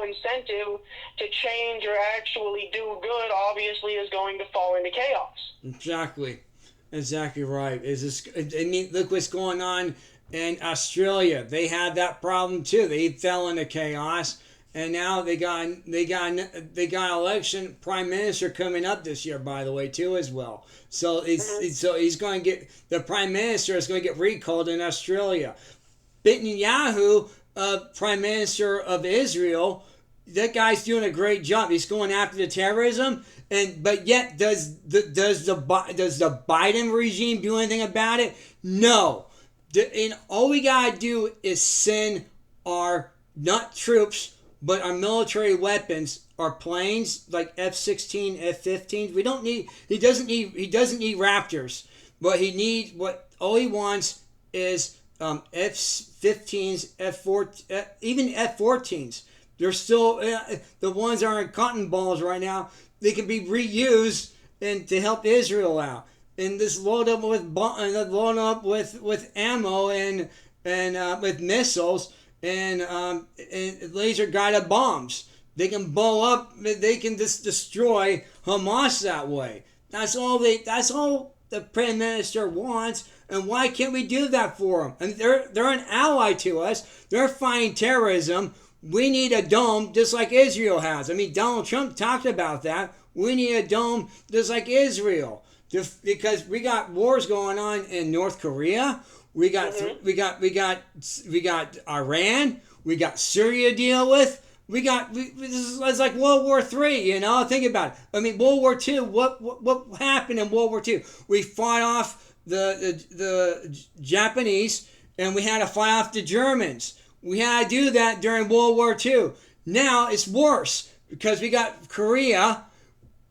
incentive to change or actually do good, obviously is going to fall into chaos. Exactly right. I mean, look what's going on in Australia. They had that problem too. They fell into chaos, and now they got election prime minister coming up this year, by the way, too, as well. So he's going to get, the prime minister is going to get recalled in Australia. Netanyahu, prime minister of Israel, that guy's doing a great job. He's going after the terrorism, but yet does the Biden regime do anything about it? No. And all we gotta do is send our not troops, but our military weapons, our planes like F-16, F-15s. We don't need. He doesn't need Raptors, but all he wants is F-15s, F-4, even F-14s. They're still the ones that are in cotton balls right now. They can be reused and to help Israel out. And this load up with ammo and with missiles and laser guided bombs. They can blow up. They can just destroy Hamas that way. That's all the prime minister wants. And why can't we do that for them? And they're an ally to us. They're fighting terrorism. We need a dome just like Israel has. I mean, Donald Trump talked about that. We need a dome just like Israel, because we got wars going on in North Korea. We got Iran. We got Syria to deal with. It's like World War III. You know, think about it. I mean, World War II. What happened in World War II? We fought off the Japanese, and we had to fight off the Germans. We had to do that during World War II. Now it's worse because we got Korea.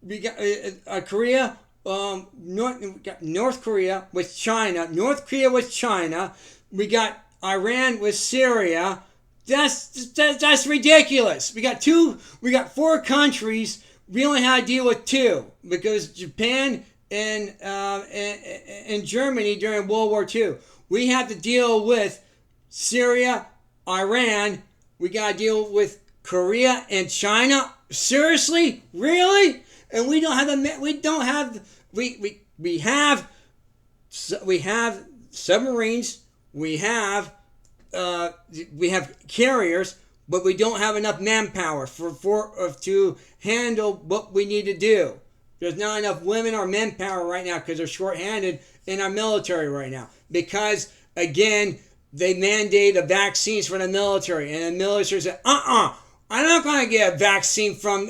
We got North Korea with China. North Korea with China. We got Iran with Syria. That's ridiculous. We got 4 countries. We only had to deal with 2 because Japan and Germany during World War II. We have to deal with Syria, Iran. We got to deal with Korea and China. Seriously? Really? And we don't have we have submarines. We have carriers, but we don't have enough manpower to handle what we need to do. There's not enough women or manpower right now because they're short-handed in our military right now. Because again, they mandate the vaccines for the military, and the military said, I'm not going to get a vaccine from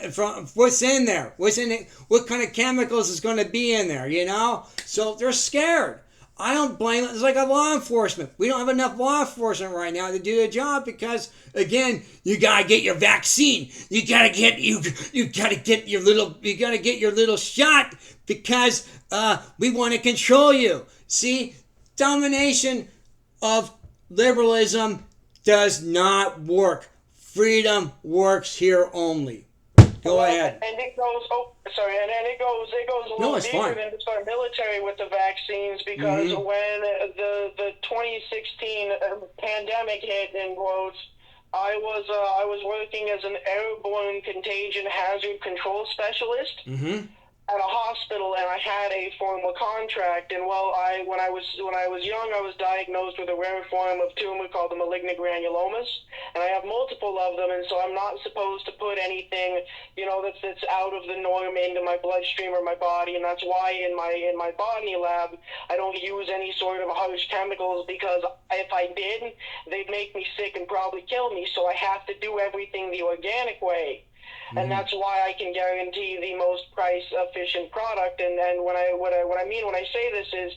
what's in there. What's in it? What kind of chemicals is going to be in there, you know? So they're scared. I don't blame it. It's like a law enforcement. We don't have enough law enforcement right now to do the job because, again, you got to get your vaccine. You got to get your little shot because we want to control you. See, domination of liberalism does not work. Freedom works here only. Go ahead. And it goes. It goes a little deeper than just our military with the vaccines because when the 2016 pandemic hit, in quotes, I was working as an airborne contagion hazard control specialist. At a hospital, and I had a formal contract. And when I was young, I was diagnosed with a rare form of tumor called the malignant granulomas, and I have multiple of them. And so I'm not supposed to put anything, that's out of the norm into my bloodstream or my body. And that's why in my botany lab, I don't use any sort of harsh chemicals because if I did, they'd make me sick and probably kill me. So I have to do everything the organic way. And that's why I can guarantee the most price-efficient product. And what I mean when I say this is,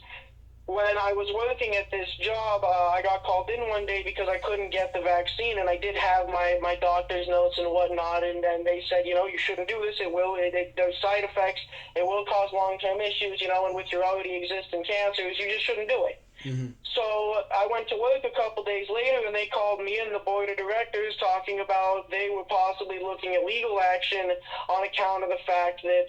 when I was working at this job, I got called in one day because I couldn't get the vaccine, and I did have my doctor's notes and whatnot, and they said, you shouldn't do this. There's side effects. It will cause long-term issues, and with your already existing cancers, you just shouldn't do it. So I went to work a couple days later, and they called me and the board of directors talking about they were possibly looking at legal action on account of the fact that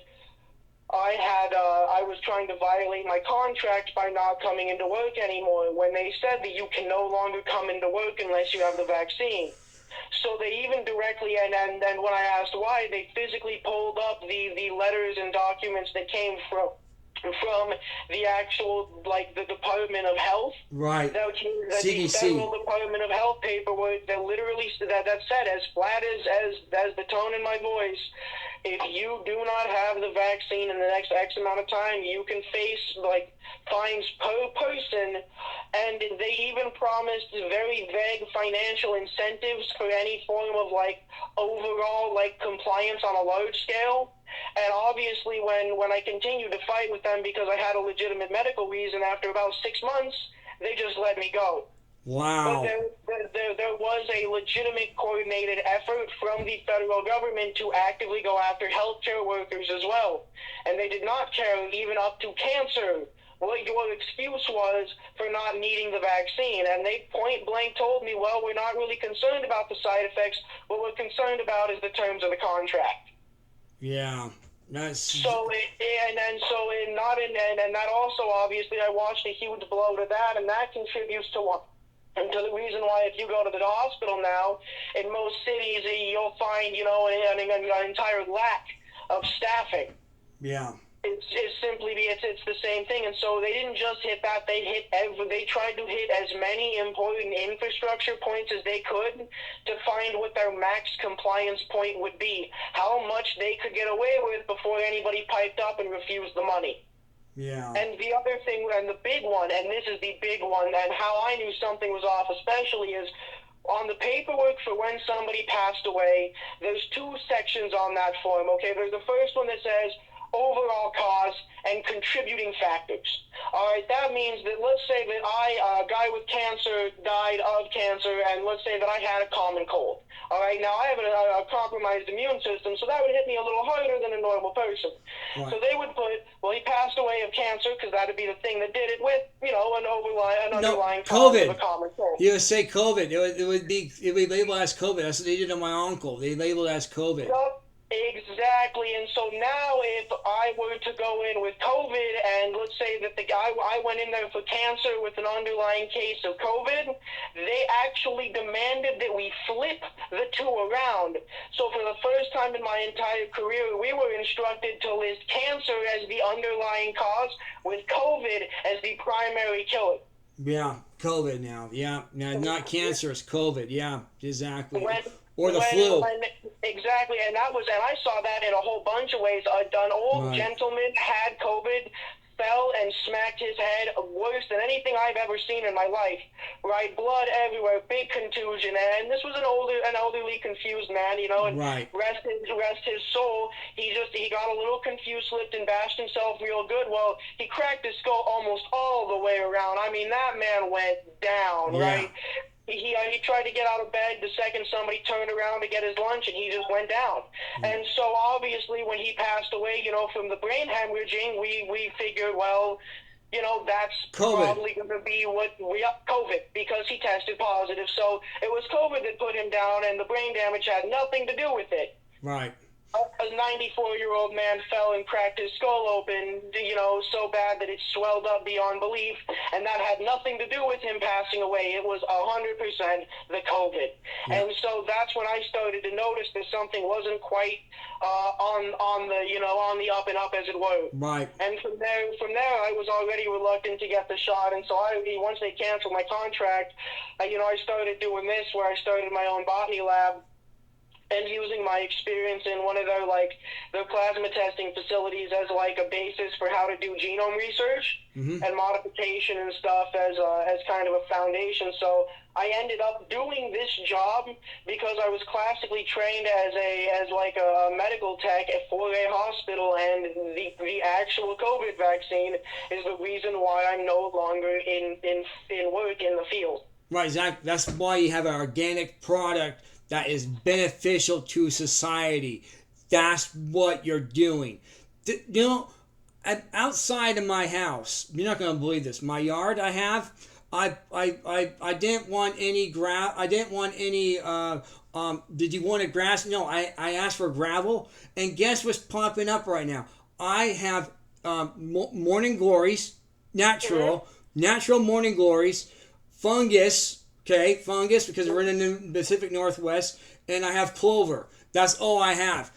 I was trying to violate my contract by not coming into work anymore when they said that you can no longer come into work unless you have the vaccine. So they even directly, and when I asked why, they physically pulled up the letters and documents that came from the actual, like, the Department of Health. Right. The Federal Department of Health paperwork that literally that said, as flat as the tone in my voice, if you do not have the vaccine in the next X amount of time, you can face, like, fines per person, and they even promised very vague financial incentives for any form of, like, overall, like, compliance on a large scale. And obviously, when I continued to fight with them because I had a legitimate medical reason, after about 6 months, they just let me go. Wow. But there was a legitimate coordinated effort from the federal government to actively go after healthcare workers as well. And they did not care even up to cancer, what your excuse was for not needing the vaccine. And they point blank told me, well, we're not really concerned about the side effects. What we're concerned about is the terms of the contract. Yeah. That's... And that also, obviously, I watched a huge blow to that, and that contributes to what? And to the reason why, if you go to the hospital now, in most cities, you'll find, an entire lack of staffing. Yeah. It's the same thing. And so they didn't just hit that, they tried to hit as many important infrastructure points as they could to find what their max compliance point would be, how much they could get away with before anybody piped up and refused the money. Yeah. And the other thing, and the big one, and this is the big one, and how I knew something was off especially, is on the paperwork for when somebody passed away, there's 2 sections on that form, okay? There's the first one that says overall cause and contributing factors. All right, that means that, let's say that a guy with cancer died of cancer, and let's say that I had a common cold. All right, now I have a compromised immune system, so that would hit me a little harder than a normal person. Right. So they would put, well, he passed away of cancer, because that would be the thing that did it, with, an underlying cause COVID. of a common cold. You would say COVID. It would be labeled as COVID. That's what they did to my uncle. They labeled it as COVID. Yep. Exactly, and so now if I were to go in with COVID, and let's say that I went in there for cancer with an underlying case of COVID, they actually demanded that we flip the 2 around. So for the first time in my entire career, we were instructed to list cancer as the underlying cause, with COVID as the primary killer. Yeah, COVID now. Yeah, not cancer, it's COVID. Yeah, exactly. Or the flu. Exactly, and I saw that in a whole bunch of ways. An old gentleman had COVID, fell and smacked his head worse than anything I've ever seen in my life. Right, blood everywhere, big contusion, and this was an elderly, confused man, and rest his soul. He got a little confused, slipped and bashed himself real good. Well, he cracked his skull almost all the way around. I mean, that man went down, right? He tried to get out of bed the second somebody turned around to get his lunch, and he just went down. And so obviously when he passed away, from the brain hemorrhaging, we figured, well, that's COVID. Probably going to be COVID, because he tested positive. So it was COVID that put him down, and the brain damage had nothing to do with it. Right. A 94-year-old man fell and cracked his skull open, so bad that it swelled up beyond belief, and that had nothing to do with him passing away. It was 100% the COVID. Yeah. And so that's when I started to notice that something wasn't quite on the up and up, as it were. Right. And from there, I was already reluctant to get the shot, and so once they canceled my contract, I started doing this, where I started my own botany lab. And using my experience in one of their plasma testing facilities as a basis for how to do genome research and modification and stuff as kind of a foundation. So I ended up doing this job because I was classically trained as a medical tech for a hospital, and the actual COVID vaccine is the reason why I'm no longer in work in the field. Right, Zach. That's why you have an organic product that is beneficial to society. That's what you're doing. outside of my house, you're not going to believe this. My yard, I didn't want any I didn't want any. Did you want a grass? No, I asked for gravel, and guess what's popping up right now? I have morning glories, natural morning glories, fungus. Okay, fungus because we're in the Pacific Northwest, and I have clover. That's all I have.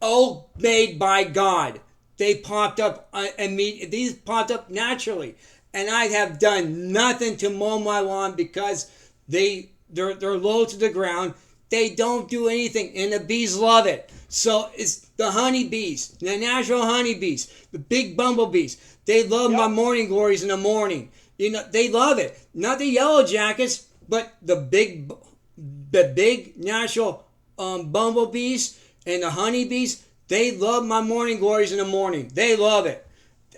All made by God. They popped up these popped up naturally, and I have done nothing to mow my lawn because they're low to the ground. They don't do anything, and the bees love it. So it's the honeybees, the natural honeybees, the big bumblebees. They love my morning glories in the morning. You know, they love it. Not the yellow jackets, but the big natural bumblebees and the honeybees. They love my morning glories in the morning. They love it,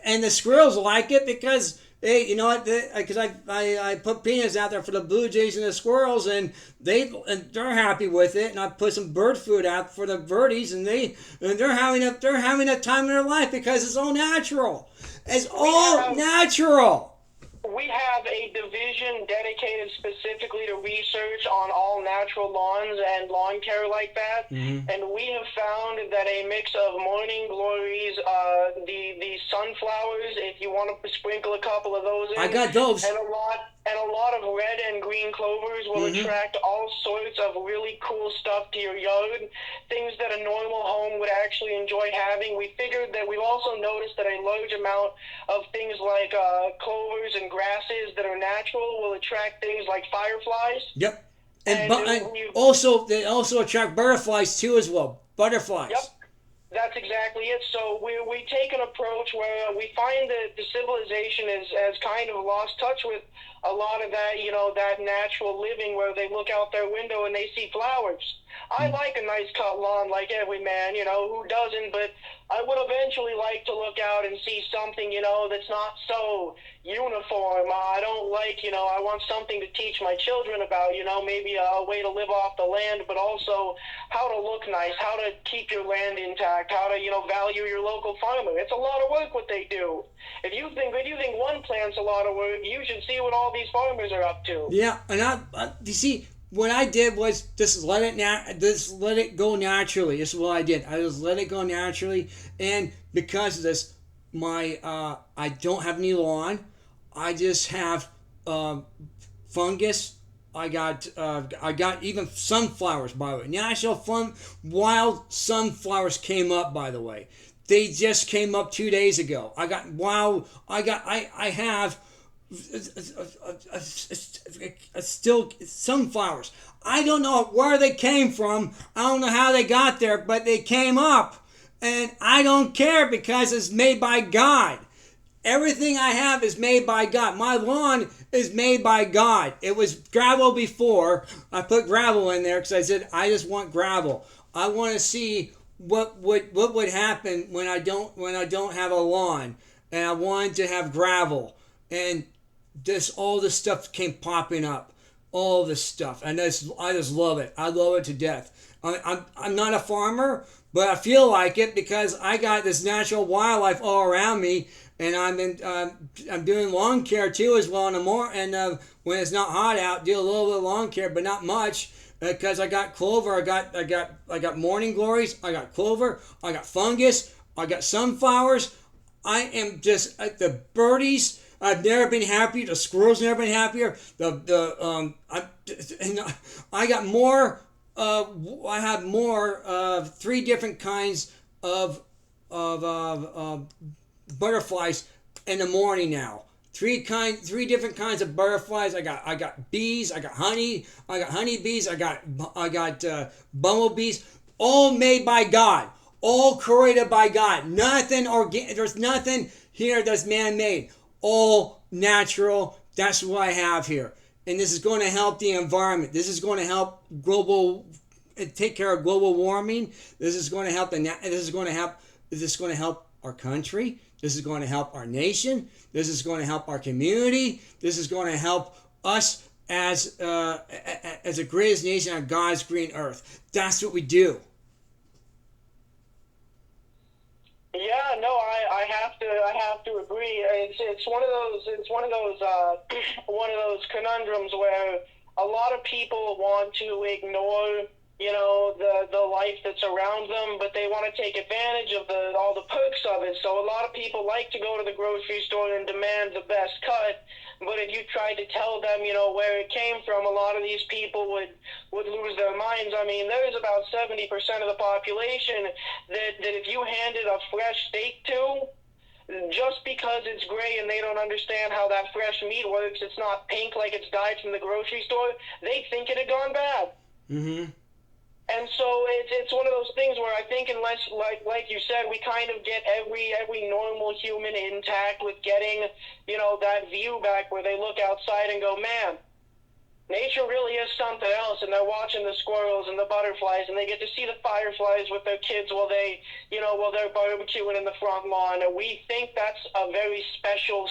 and the squirrels like it because hey, you know what? Because I put peanuts out there for the blue jays and the squirrels, and they're happy with it. And I put some bird food out for the birdies, and they're having a time in their life because it's all natural. It's all natural. We have a division dedicated specifically to research on all natural lawns and lawn care like that. Mm-hmm. And we have found that a mix of morning glories, the sunflowers, if you want to sprinkle a couple of those in. I got those. And a lot of red and green clovers will attract all sorts of really cool stuff to your yard, things that a normal home would actually enjoy having. We figured that we've also noticed that a large amount of things like clovers and grasses that are natural will attract things like fireflies. Yep. And they also attract butterflies too as well. Butterflies. Yep. That's exactly it. So we take an approach where we find that the civilization has kind of lost touch with a lot of that, that natural living where they look out their window and they see flowers. I like a nice cut lawn like every man, who doesn't, but I would eventually like to look out and see something, that's not so uniform. I don't like, I want something to teach my children about, maybe a way to live off the land, but also how to look nice, how to keep your land intact, how to, value your local farmer. It's a lot of work what they do. If you think one plant's a lot of work, you should see what all these farmers are up to. Yeah, and you see, what I did was just let it go naturally. This is what I did. I just let it go naturally, and because of this, I don't have any lawn. I just have fungus. I got even sunflowers, by the way. Natural wild sunflowers came up, by the way. They just came up 2 days ago. I have still sunflowers. I don't know where they came from. I don't know how they got there, but they came up. And I don't care because it's made by God. Everything I have is made by God. My lawn is made by God. It was gravel before. I put gravel in there because I said I just want gravel. I want to see what would happen when I don't have a lawn, and I wanted to have gravel. And all this stuff came popping up, all this stuff, and I just love it. I love it to death. I'm not a farmer, but I feel like it because I got this natural wildlife all around me, and I'm doing lawn care too as well. And when it's not hot out, do a little bit of lawn care, but not much because I got clover. I got morning glories. I got clover. I got fungus. I got sunflowers. I am just the birdies. I've never been happier. The squirrels never been happier. I got more. I have more. 3 different kinds of butterflies in the morning now. 3 different kinds of butterflies. I got bees. I got honey. I got honeybees. I got bumblebees. All made by God. All created by God. Nothing organic. There's nothing here that's man-made. All natural. That's what I have here, and this is going to help the environment. This is going to help take care of global warming. This is going to help This is going to help our country. This is going to help our nation. This is going to help our community. This is going to help us as the greatest nation on God's green earth. That's what we do. Yeah, no, I have to agree. It's one of those one of those conundrums where a lot of people want to ignore, the life that's around them, but they want to take advantage of the all the perks of it. So a lot of people like to go to the grocery store and demand the best cut. But if you tried to tell them, where it came from, a lot of these people would lose their minds. I mean, there's about 70% of the population that if you handed a fresh steak to, just because it's gray and they don't understand how that fresh meat works, it's not pink like it's dyed from the grocery store, they think it had gone bad. Mm-hmm. And so it's one of those things where I think unless, like you said, we kind of get every normal human intact with getting, that view back where they look outside and go, man, nature really is something else, and they're watching the squirrels and the butterflies, and they get to see the fireflies with their kids while they're barbecuing in the front lawn. And we think that's a very special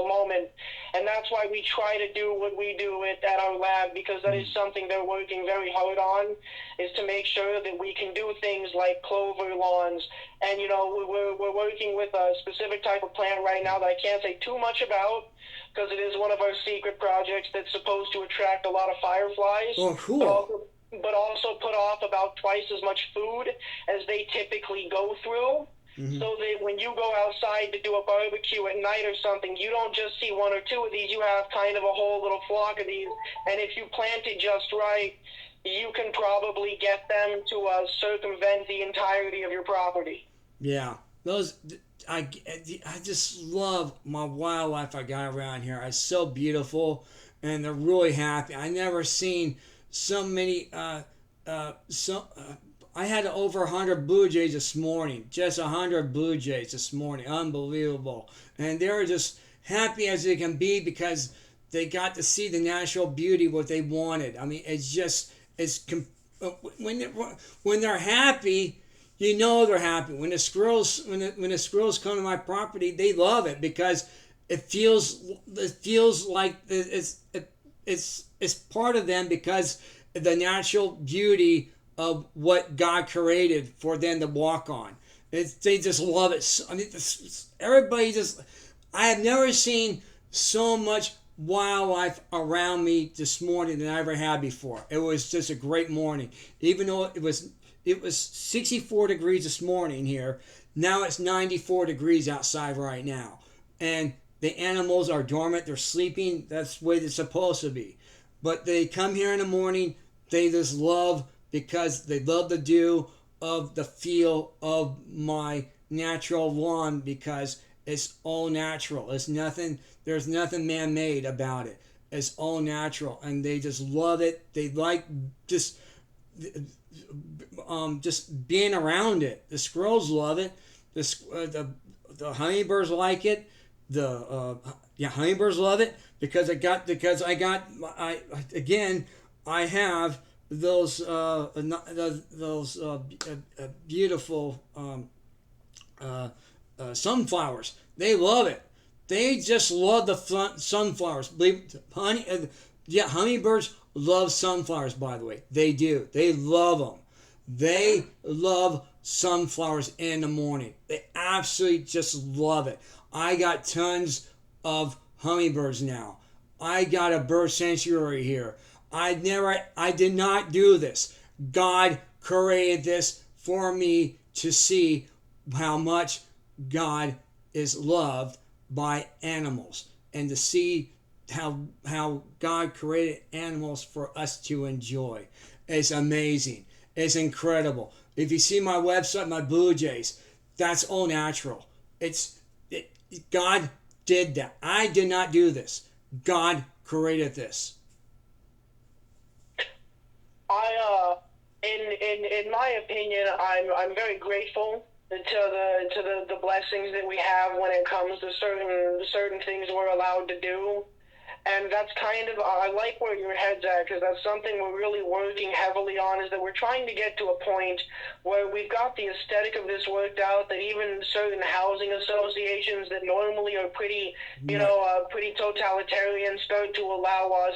moment, and that's why we try to do what we do at our lab, because that is something they're working very hard on, is to make sure that we can do things like clover lawns. And we're working with a specific type of plant right now that I can't say too much about, because it is one of our secret projects that's supposed to attract a lot of fireflies. Oh, cool. But also put off about twice as much food as they typically go through. Mm-hmm. So that when you go outside to do a barbecue at night or something, you don't just see one or two of these, you have kind of a whole little flock of these. And if you plant it just right, you can probably get them to circumvent the entirety of your property. Yeah, those I just love my wildlife I got around here. It's so beautiful, and they're really happy. I never seen so many. I had over 100 blue jays this morning. Just 100 blue jays this morning. Unbelievable, and they're just happy as they can be because they got to see the natural beauty what they wanted. I mean, when they're happy. You know they're happy when the squirrels when the squirrels come to my property. They love it because it feels like it's part of them because of the natural beauty of what God created for them to walk on. They just love it. I mean, everybody just. I have never seen so much wildlife around me this morning than I ever had before. It was just a great morning, even though it was 64 degrees this morning here. Now it's 94 degrees outside right now. And the animals are dormant. They're sleeping. That's the way they're supposed to be. But they come here in the morning. They just love because they love the dew of the feel of my natural lawn because it's all natural. It's nothing. There's nothing man-made about it. It's all natural. And they just love it. They like just being around it. The squirrels love it. The hummingbirds like it. Hummingbirds love it because I have those beautiful sunflowers. They love it. They just love the sunflowers. Hummingbirds love sunflowers, by the way. They do. They love them. They love sunflowers in the morning. They absolutely just love it. I got tons of hummingbirds now. I got a bird sanctuary here. I did not do this. God created this for me to see how much God is loved by animals and to see how God created animals for us to enjoy. It's amazing. It's incredible. If you see my website, my Blue Jays, that's all natural. God did that. I did not do this. God created this. In my opinion, I'm very grateful to the blessings that we have when it comes to certain things we're allowed to do. And that's kind of, I like where your head's at, because that's something we're really working heavily on, is that we're trying to get to a point where we've got the aesthetic of this worked out, that even certain housing associations that normally are pretty totalitarian start to allow us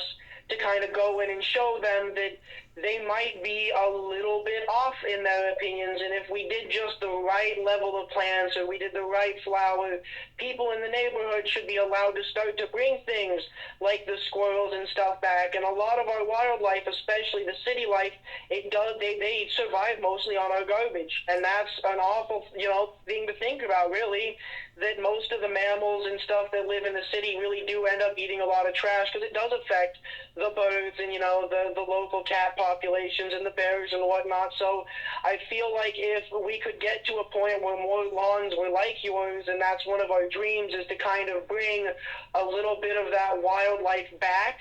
to kind of go in and show them that they might be a little bit off in their opinions. And if we did just the right level of plants, or we did the right flower, people in the neighborhood should be allowed to start to bring things like the squirrels and stuff back. And a lot of our wildlife, especially the city life, they survive mostly on our garbage. And that's an awful, thing to think about, really, that most of the mammals and stuff that live in the city really do end up eating a lot of trash, because it does affect the birds and, the local cat populations and the bears and whatnot. So I feel like if we could get to a point where more lawns were like yours, and that's one of our dreams, is to kind of bring a little bit of that wildlife back,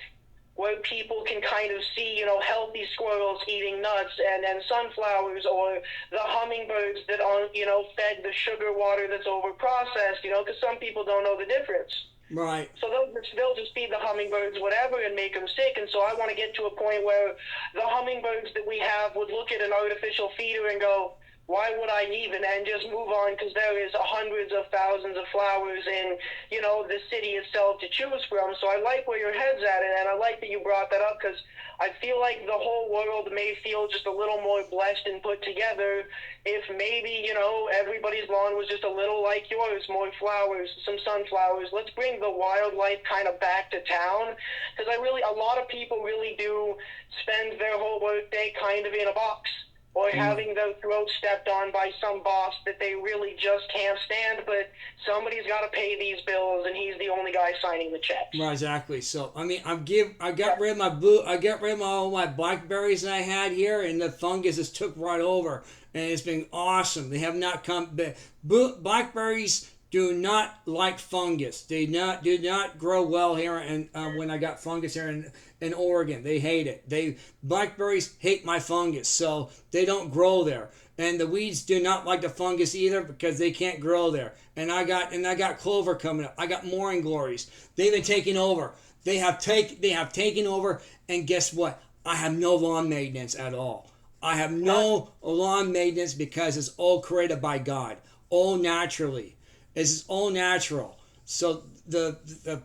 where people can kind of see, healthy squirrels eating nuts and sunflowers, or the hummingbirds that aren't, fed the sugar water that's over-processed, because some people don't know the difference. Right. So they'll just feed the hummingbirds whatever and make them sick. And so I want to get to a point where the hummingbirds that we have would look at an artificial feeder and go, why would I even, and just move on, because there is hundreds of thousands of flowers in, the city itself to choose from. So I like where your head's at, and I like that you brought that up, because I feel like the whole world may feel just a little more blessed and put together if maybe, everybody's lawn was just a little like yours, more flowers, some sunflowers. Let's bring the wildlife kind of back to town, because a lot of people really do spend their whole workday kind of in a box, or having their throat stepped on by some boss that they really just can't stand, but somebody's got to pay these bills, and he's the only guy signing the checks. Right, exactly. So I got rid of all my blackberries that I had here, and the fungus just took right over, and it's been awesome. They have not come. Blackberries do not like fungus. They do not grow well here, and when I got fungus here in Oregon, they hate it. Blackberries hate my fungus, so they don't grow there. And the weeds do not like the fungus either, because they can't grow there. And I got clover coming up. I got morning glories. They've been taking over. They have taken over, and guess what? I have no lawn maintenance at all. I have no lawn maintenance, because it's all created by God, all naturally. It's all natural. So the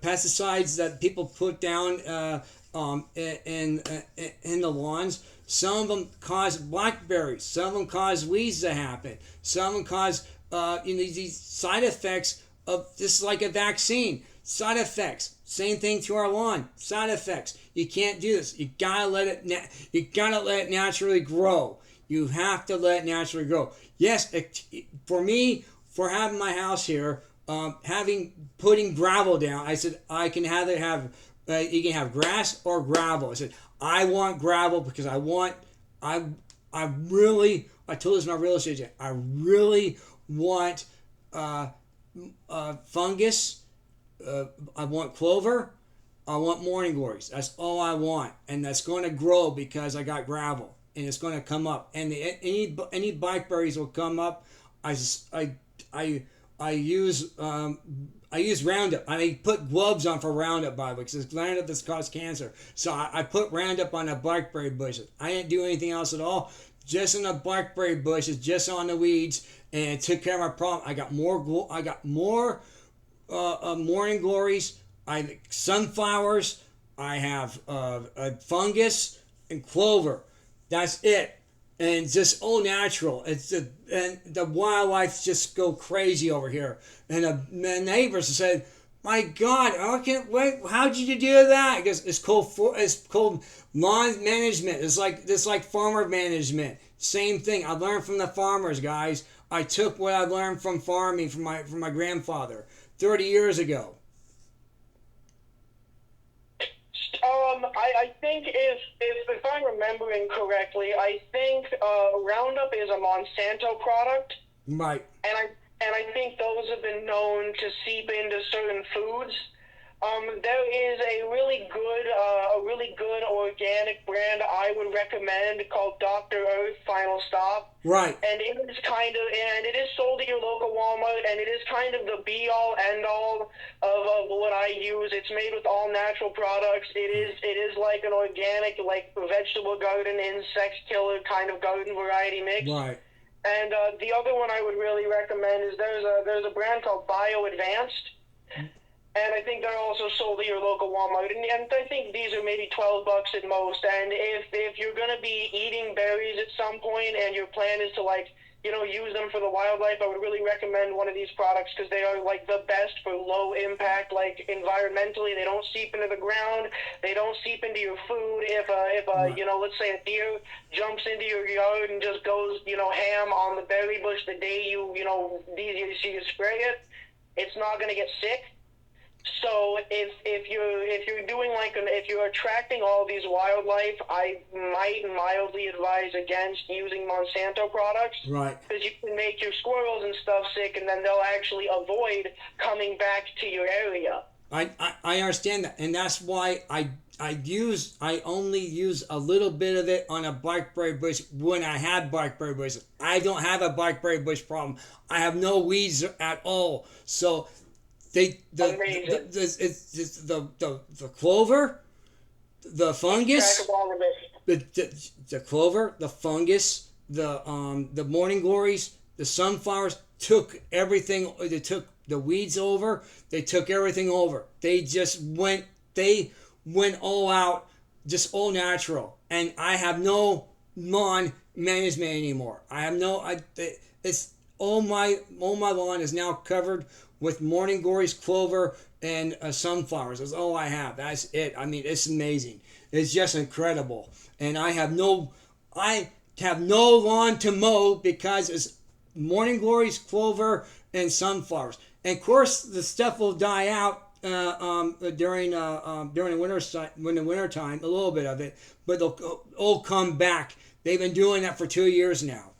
pesticides that people put down in the lawns, some of them cause blackberries. Some of them cause weeds to happen. Some of them cause these side effects of just like a vaccine. Side effects. Same thing to our lawn. Side effects. You can't do this. You gotta let it naturally grow. You have to let it naturally grow. Yes, for me, for having my house here, putting gravel down, I said I can either have you can have grass or gravel. I said I want gravel, because I told this in my real estate agent, I really want fungus. I want clover. I want morning glories. That's all I want, and that's going to grow because I got gravel, and it's going to come up. And any blackberries will come up. I use Roundup. I put gloves on for Roundup, by the way, because Roundup has caused cancer. So I put Roundup on the blackberry bushes. I didn't do anything else at all. Just on the blackberry bushes, just on the weeds, and it took care of my problem. I got more morning glories. I sunflowers. I have fungus and clover. That's it. And just all natural. And the wildlife just go crazy over here. And the neighbors said, "My God, I can't wait. How'd you do that?" Because it's called lawn management. It's like farmer management. Same thing. I learned from the farmers, guys. I took what I learned from farming from my grandfather 30 years ago. I think if I'm remembering correctly, I think Roundup is a Monsanto product. Right. And I think those have been known to seep into certain foods. There is a really good organic brand I would recommend called Dr. Earth Final Stop. Right. And it is sold at your local Walmart, and it is kind of the be-all, end-all of what I use. It's made with all natural products. It is like an organic, like vegetable garden, insect killer kind of garden variety mix. Right. And the other one I would really recommend is there's a brand called Bio Advanced. and I think they're also sold at your local Walmart. And I think these are maybe $12 at most. And if you're gonna be eating berries at some point, and your plan is to like use them for the wildlife, I would really recommend one of these products because they are like the best for low impact, like environmentally. They don't seep into the ground. They don't seep into your food. If let's say a deer jumps into your yard and just goes ham on the berry bush the day you spray it, it's not gonna get sick. So if you're doing if you're attracting all these wildlife, I might mildly advise against using Monsanto products. Right. Because you can make your squirrels and stuff sick, and then they'll actually avoid coming back to your area. I understand that, and that's why I only use a little bit of it on a blackberry bush when I have blackberry bushes. I don't have a blackberry bush problem. I have no weeds at all. So the clover, the fungus, the clover, the fungus, the morning glories, the sunflowers took everything. They took the weeds over. They took everything over. They went all out, just all natural. And I have no lawn management anymore. I have it's all my lawn is now covered with morning glories, clover, and sunflowers. That's all I have. That's it. I mean, it's amazing. It's just incredible. And I have no lawn to mow because it's morning glories, clover, and sunflowers. And of course, the stuff will die out during the winter time, a little bit of it, but they'll all come back. They've been doing that for 2 years now.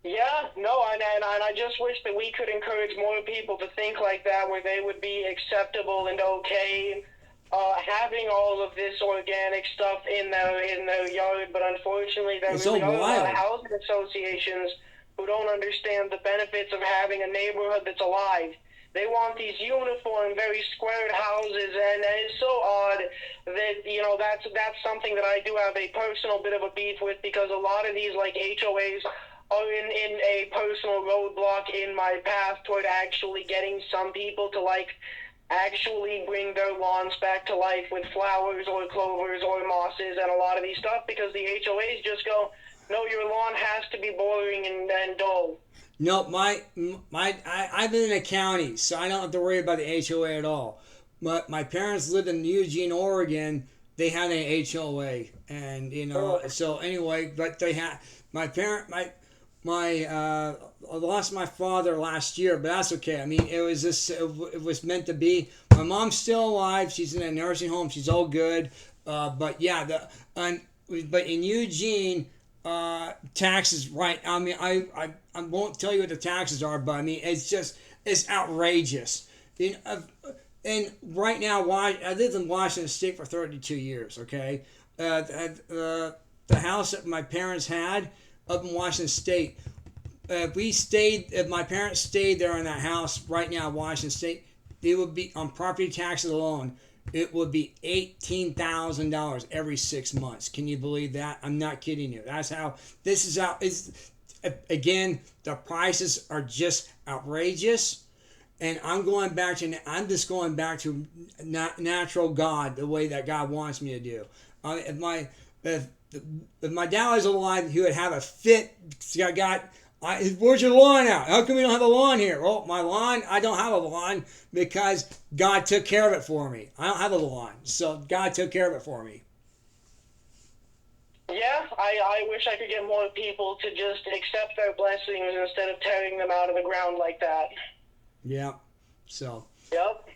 Yeah, no, and I just wish that we could encourage more people to think like that, where they would be acceptable and okay having all of this organic stuff in their yard. But unfortunately, there really are a lot of housing associations who don't understand the benefits of having a neighborhood that's alive. They want these uniform, very squared houses, and it's so odd that that's something that I do have a personal bit of a beef with, because a lot of these like HOAs are in a personal roadblock in my path toward actually getting some people to actually bring their lawns back to life with flowers or clovers or mosses and a lot of these stuff, because the HOAs just go, no, your lawn has to be boring and dull. No, I've been in the county, so I don't have to worry about the HOA at all. But my parents lived in Eugene, Oregon. They had an HOA, and so anyway, but they had I lost my father last year, but that's okay. I mean, it was meant to be. My mom's still alive. She's in a nursing home. She's all good. But yeah, but in Eugene, taxes, right? I mean, I won't tell you what the taxes are, but I mean, it's outrageous. And right now, I lived in Washington State for 32 years. Okay, the house that my parents had up in Washington State, if my parents stayed there in that house right now in Washington State, it would be, on property taxes alone, it would be $18,000 every 6 months. Can you believe that? I'm not kidding you. That's how again, the prices are just outrageous. And I'm just going back to natural God, the way that God wants me to do. If my dad was alive, he would have a fit. Where's your lawn at? How come we don't have a lawn here? Well, my lawn, I don't have a lawn because God took care of it for me. I don't have a lawn, so God took care of it for me. Yeah, I wish I could get more people to just accept their blessings instead of tearing them out of the ground like that. Yeah, so. Yep.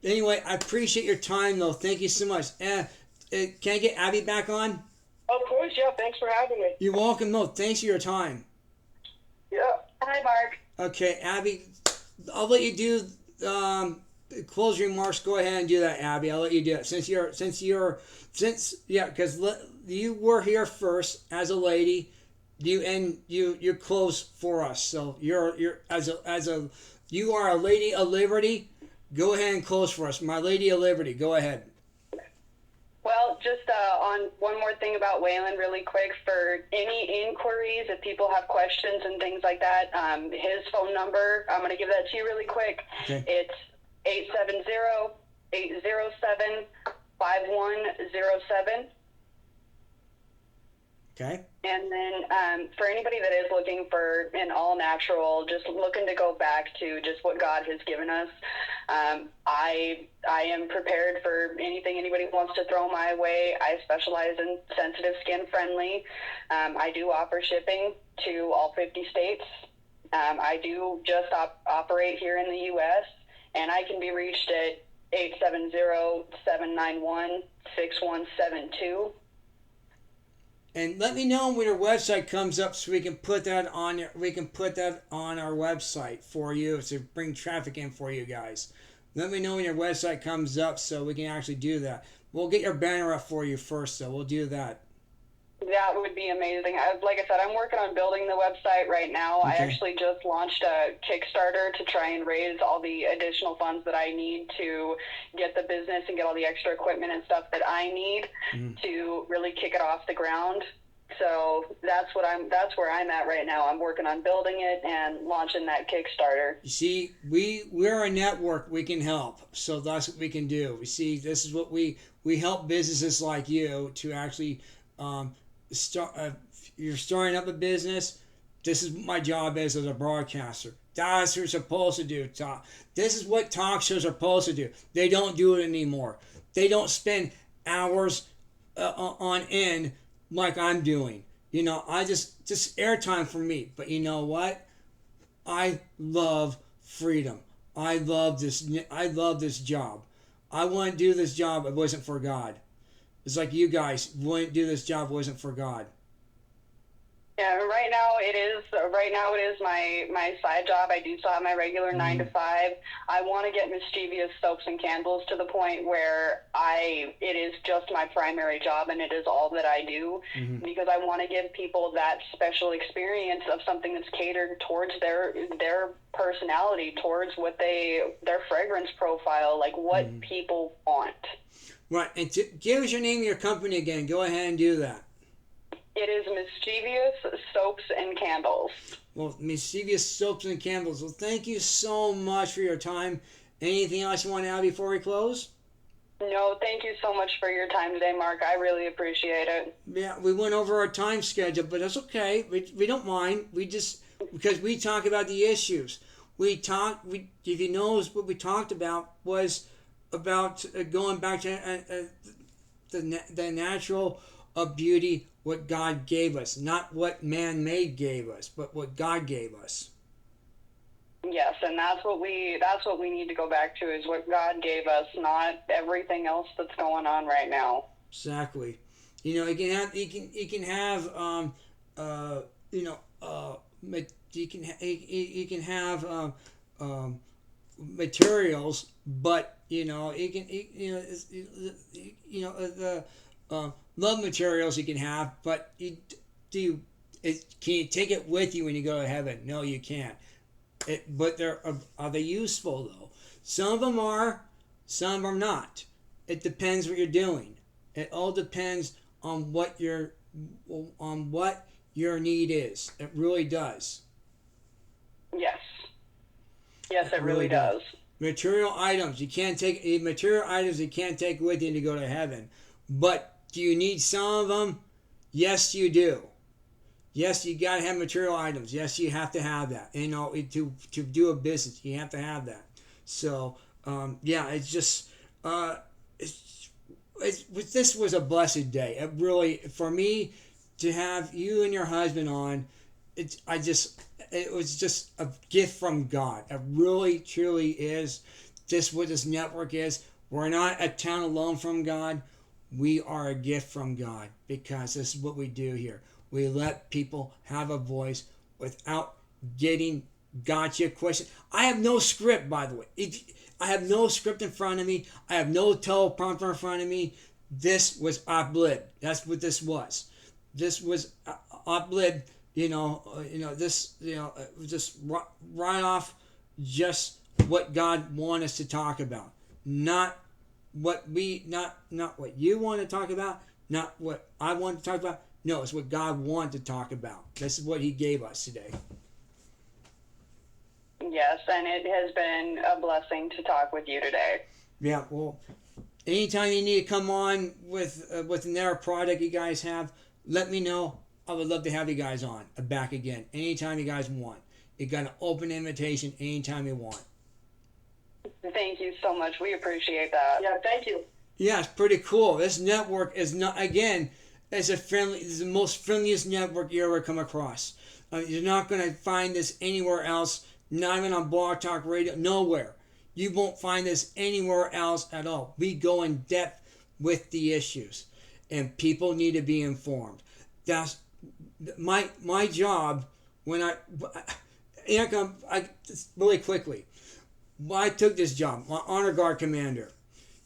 Anyway, I appreciate your time, though. Thank you so much. Can I get Abby back on? Of course, yeah. Thanks for having me. You're welcome. No, thanks for your time. Yeah. Hi, Mark. Okay, Abby, I'll let you do closing remarks. Go ahead and do that, Abby. I'll let you do it because you were here first as a lady. You close for us. So you are a lady of liberty. Go ahead and close for us, my lady of liberty. Go ahead. Well, just on one more thing about Waylon really quick, for any inquiries, if people have questions and things like that, his phone number, I'm going to give that to you really quick. Okay. It's 870-807-5107. Okay. And then for anybody that is looking for an all-natural, just looking to go back to just what God has given us, I am prepared for anything anybody wants to throw my way. I specialize in sensitive skin friendly. I do offer shipping to all 50 states. I do just operate here in the U.S., and I can be reached at 870-791-6172. And let me know when your website comes up so we can put that on our website for you to bring traffic in for you guys. Let me know when your website comes up so we can actually do that. We'll get your banner up for you first, so we'll do that. That would be amazing. Like I said, I'm working on building the website right now. Okay. I actually just launched a Kickstarter to try and raise all the additional funds that I need to get the business and get all the extra equipment and stuff that I need to really kick it off the ground. So that's where I'm at right now. I'm working on building it and launching that Kickstarter. You see, we're a network. We can help. So that's what we can do. We see, this is what we help businesses like you to actually you're starting up a business. This is what my job is as a broadcaster. That's what you're supposed to do. This is what talk shows are supposed to do. They don't do it anymore. They don't spend hours on end like I'm doing. You know, I just airtime for me. But you know what? I love freedom. I love this job. I wouldn't do this job if it wasn't for God. It's like you guys wouldn't do this job if it wasn't for God. Yeah, right now it is my side job. I do still have my regular 9 to 5. I want to get Mischievous soaps and candles to the point where it is just my primary job and it is all that I do, because I want to give people that special experience of something that's catered towards their personality, towards what their fragrance profile, like what people want. Right, and give us your name of your company again. Go ahead and do that. It is Mischievous Soaps and Candles. Well, Mischievous Soaps and Candles. Well, thank you so much for your time. Anything else you want to add before we close? No, thank you so much for your time today, Mark. I really appreciate it. Yeah, we went over our time schedule, but that's okay. We don't mind. Because we talk about the issues. If you notice, what we talked about was about going back to the natural beauty, what God gave us, not what man-made gave us, but what God gave us. Yes, and that's what we need to go back to, is what God gave us, not everything else that's going on right now. Exactly. You know, you can have materials, but love materials you can have, but can you take it with you when you go to heaven? No, you can't. But are they useful though? Some of them are, some of them are not. It depends what you're doing. It all depends on what your need is. It really does. Yes, it really does. Material items you can't take with you to go to heaven. But do you need some of them? Yes, you do. Yes, you got to have material items. Yes, you have to have that. You know, to do a business, you have to have that. So, it's just, this was a blessed day. It really, for me, to have you and your husband on, it was just a gift from God. It really, truly is just what this network is. We're not a town alone from God. We are a gift from God, because this is what we do here. We let people have a voice without getting gotcha questions. I have no script, by the way. I have no script in front of me. I have no teleprompter in front of me. This was ad-lib. That's what this was. This was ad-lib. Just right off, just what God wanted us to talk about. Not what we not what you want to talk about, not what I want to talk about. No, it's what God wanted to talk about. This is what He gave us today. Yes, and it has been a blessing to talk with you today. Yeah, well, anytime you need to come on with another product you guys have, let me know. I would love to have you guys on back again anytime you guys want. You got an open invitation anytime you want. Thank you so much. We appreciate that. Yeah, thank you. Yeah, it's pretty cool. This network is not, again, it's the most friendliest network you ever come across. You're not going to find this anywhere else, not even on Blog Talk Radio, nowhere. You won't find this anywhere else at all. We go in depth with the issues, and people need to be informed. That's my job. When I really quickly, when I took this job, my honor guard commander,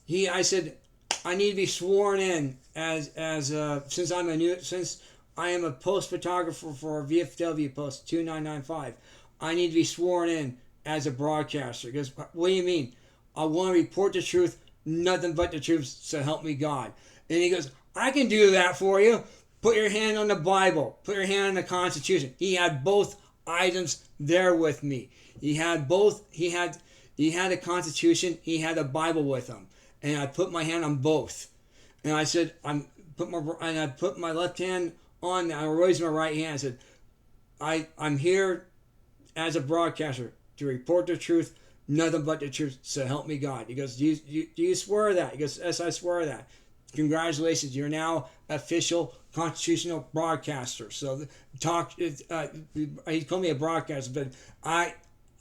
I said, I need to be sworn in since I am a post photographer for VFW Post 2995. I need to be sworn in as a broadcaster. He goes, what do you mean? I want to report the truth, nothing but the truth, so help me God. And he goes, I can do that for you. Put your hand on the Bible. Put your hand on the Constitution. He had both items there with me. He had both. He had a Constitution. He had a Bible with him. And I put my hand on both. And I said, I put my left hand on. I raised my right hand. I said, I'm here as a broadcaster to report the truth, nothing but the truth. So help me God. He goes, do you swear that? He goes, yes, I swear that. Congratulations, you're now official constitutional broadcaster. So he called me a broadcaster, but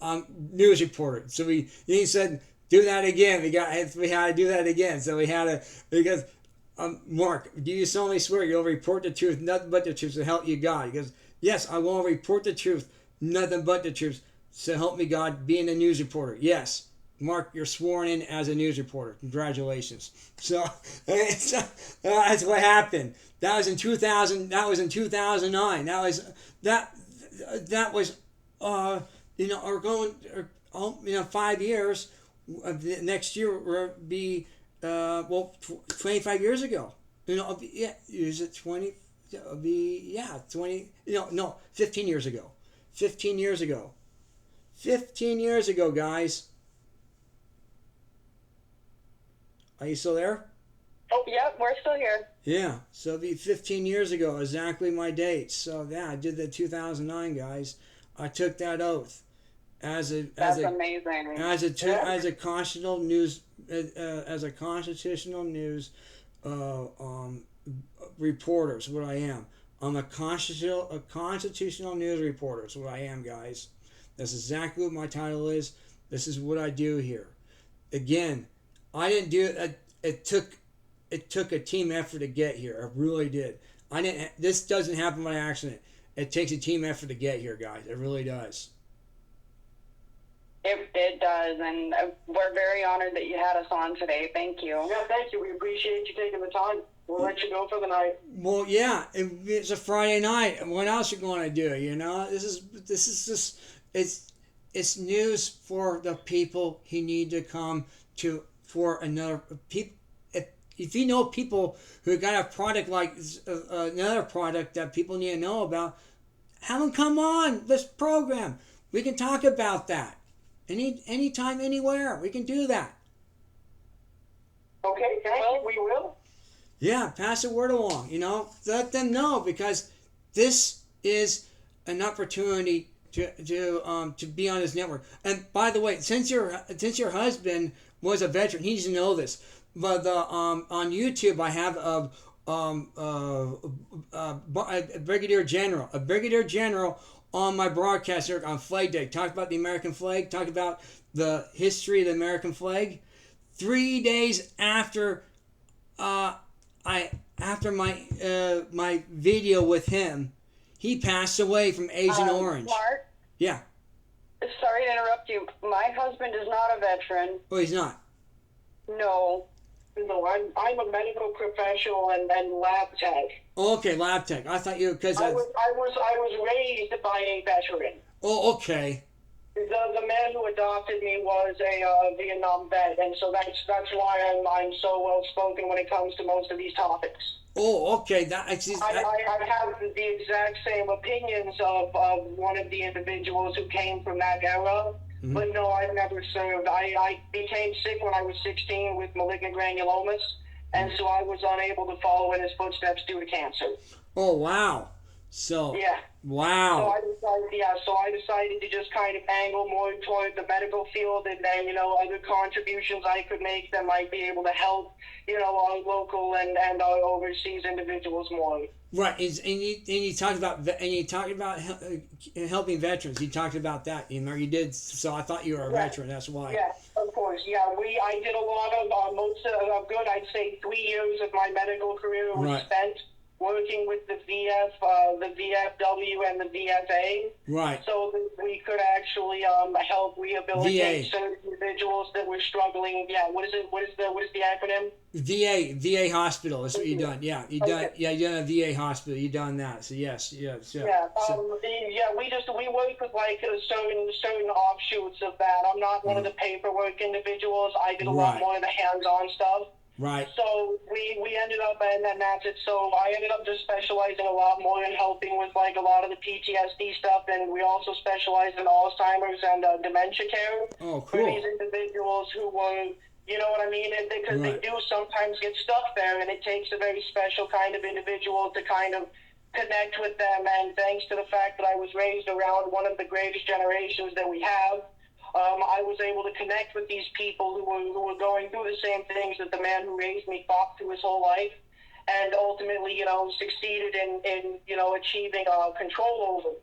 I'm news reporter. So he said, do that again. We had to do that again. So because Mark, do you solemnly swear you'll report the truth, nothing but the truth, so help you God? He goes, yes, I will report the truth, nothing but the truth, so help me God, being a news reporter. Yes, Mark, you're sworn in as a news reporter. Congratulations. So that's what happened. That was in 2000. That was in 2009. That was we're going 5 years. Next year will be 25 years ago. Is it 20? It'll be 20. 15 years ago. 15 years ago. 15 years ago, guys. Are you still there? Oh, yep, we're still here. Yeah, so it'll be 15 years ago, exactly my date. So yeah, I did the 2009, guys. I took that oath as a amazing. As a constitutional news reporter is what I am. I'm a constitutional news reporter is what I am, guys. That's exactly what my title is. This is what I do here. Again, I didn't do it. It took a team effort to get here. It really did. This doesn't happen by accident. It takes a team effort to get here, guys. It really does. It does, and we're very honored that you had us on today. Thank you. Yeah, thank you. We appreciate you taking the time. We'll let you go for the night. Well, yeah, it's a Friday night. What else are you going to do? This is just it's news for the people who need to come to for another people. If you know people who got a product like another product that people need to know about, have them come on this program. We can talk about that. Anytime, anywhere, we can do that. Okay, thank you. We will. Yeah, pass the word along. Let them know, because this is an opportunity to be on this network. And by the way, since your husband was a veteran, he needs to know this. But on YouTube, I have a brigadier general on my broadcaster on Flag Day. Talk about the American flag. Talk about the history of the American flag. 3 days after my video with him, he passed away from Agent Orange. Mark? Yeah. Sorry to interrupt you. My husband is not a veteran. Oh, he's not? No. No, I'm a medical professional and lab tech. Oh, okay, lab tech. I thought you because I was raised by a veteran. Oh, okay. The man who adopted me was a Vietnam vet, and so that's why I'm so well spoken when it comes to most of these topics. Oh, okay. That I have the exact same opinions of one of the individuals who came from that era. Mm-hmm. But no, I've never served. I became sick when I was 16 with malignant granulomas, and so I was unable to follow in his footsteps due to cancer. Oh, wow. So, yeah. Wow. So I decided to just kind of angle more toward the medical field, and then, other contributions I could make that might be able to help, our local and our overseas individuals more. Right, and you talked about helping veterans. You talked about that. You did. So I thought you were a veteran. That's why. Yeah, of course. Yeah, I did a lot of most of good. I'd say 3 years of my medical career was spent working with the VFW, and the VFA. Right. So that we could actually help rehabilitate certain individuals that were struggling. Yeah. What is it? What is the acronym? VA hospital is what you done. Yeah, you done. Yeah, you done a VA hospital. You done that. So yes. Yeah. We work with like certain offshoots of that. I'm not one of the paperwork individuals. I did a lot more of the hands-on stuff. Right. So we ended up, and that's it. So I ended up just specializing a lot more in helping with like a lot of the PTSD stuff, and we also specialized in Alzheimer's and dementia care for these individuals who were, you know what I mean? And because they do sometimes get stuck there, and it takes a very special kind of individual to kind of connect with them. And thanks to the fact that I was raised around one of the greatest generations that we have, I was able to connect with these people who were going through the same things that the man who raised me fought through his whole life, and ultimately, succeeded in achieving control over.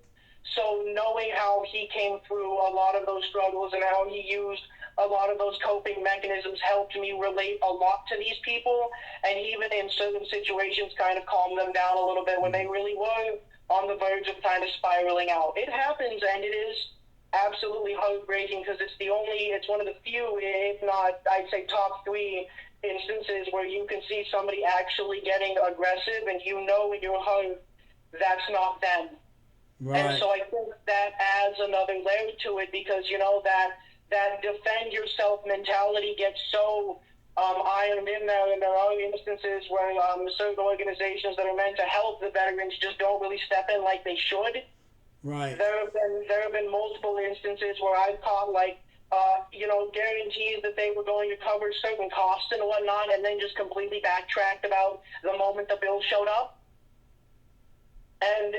So knowing how he came through a lot of those struggles and how he used a lot of those coping mechanisms helped me relate a lot to these people, and even in certain situations kind of calm them down a little bit when they really were on the verge of kind of spiraling out. It happens, and it is absolutely heartbreaking, because it's one of the few, if not, I'd say top 3 instances where you can see somebody actually getting aggressive, and in your heart that's not them. Right. And so I think that adds another layer to it, because that defend yourself mentality gets so ironed in there, and there are instances where certain organizations that are meant to help the veterans just don't really step in like they should. Right. There have been multiple instances where I've caught guarantees that they were going to cover certain costs and whatnot, and then just completely backtracked about the moment the bill showed up. And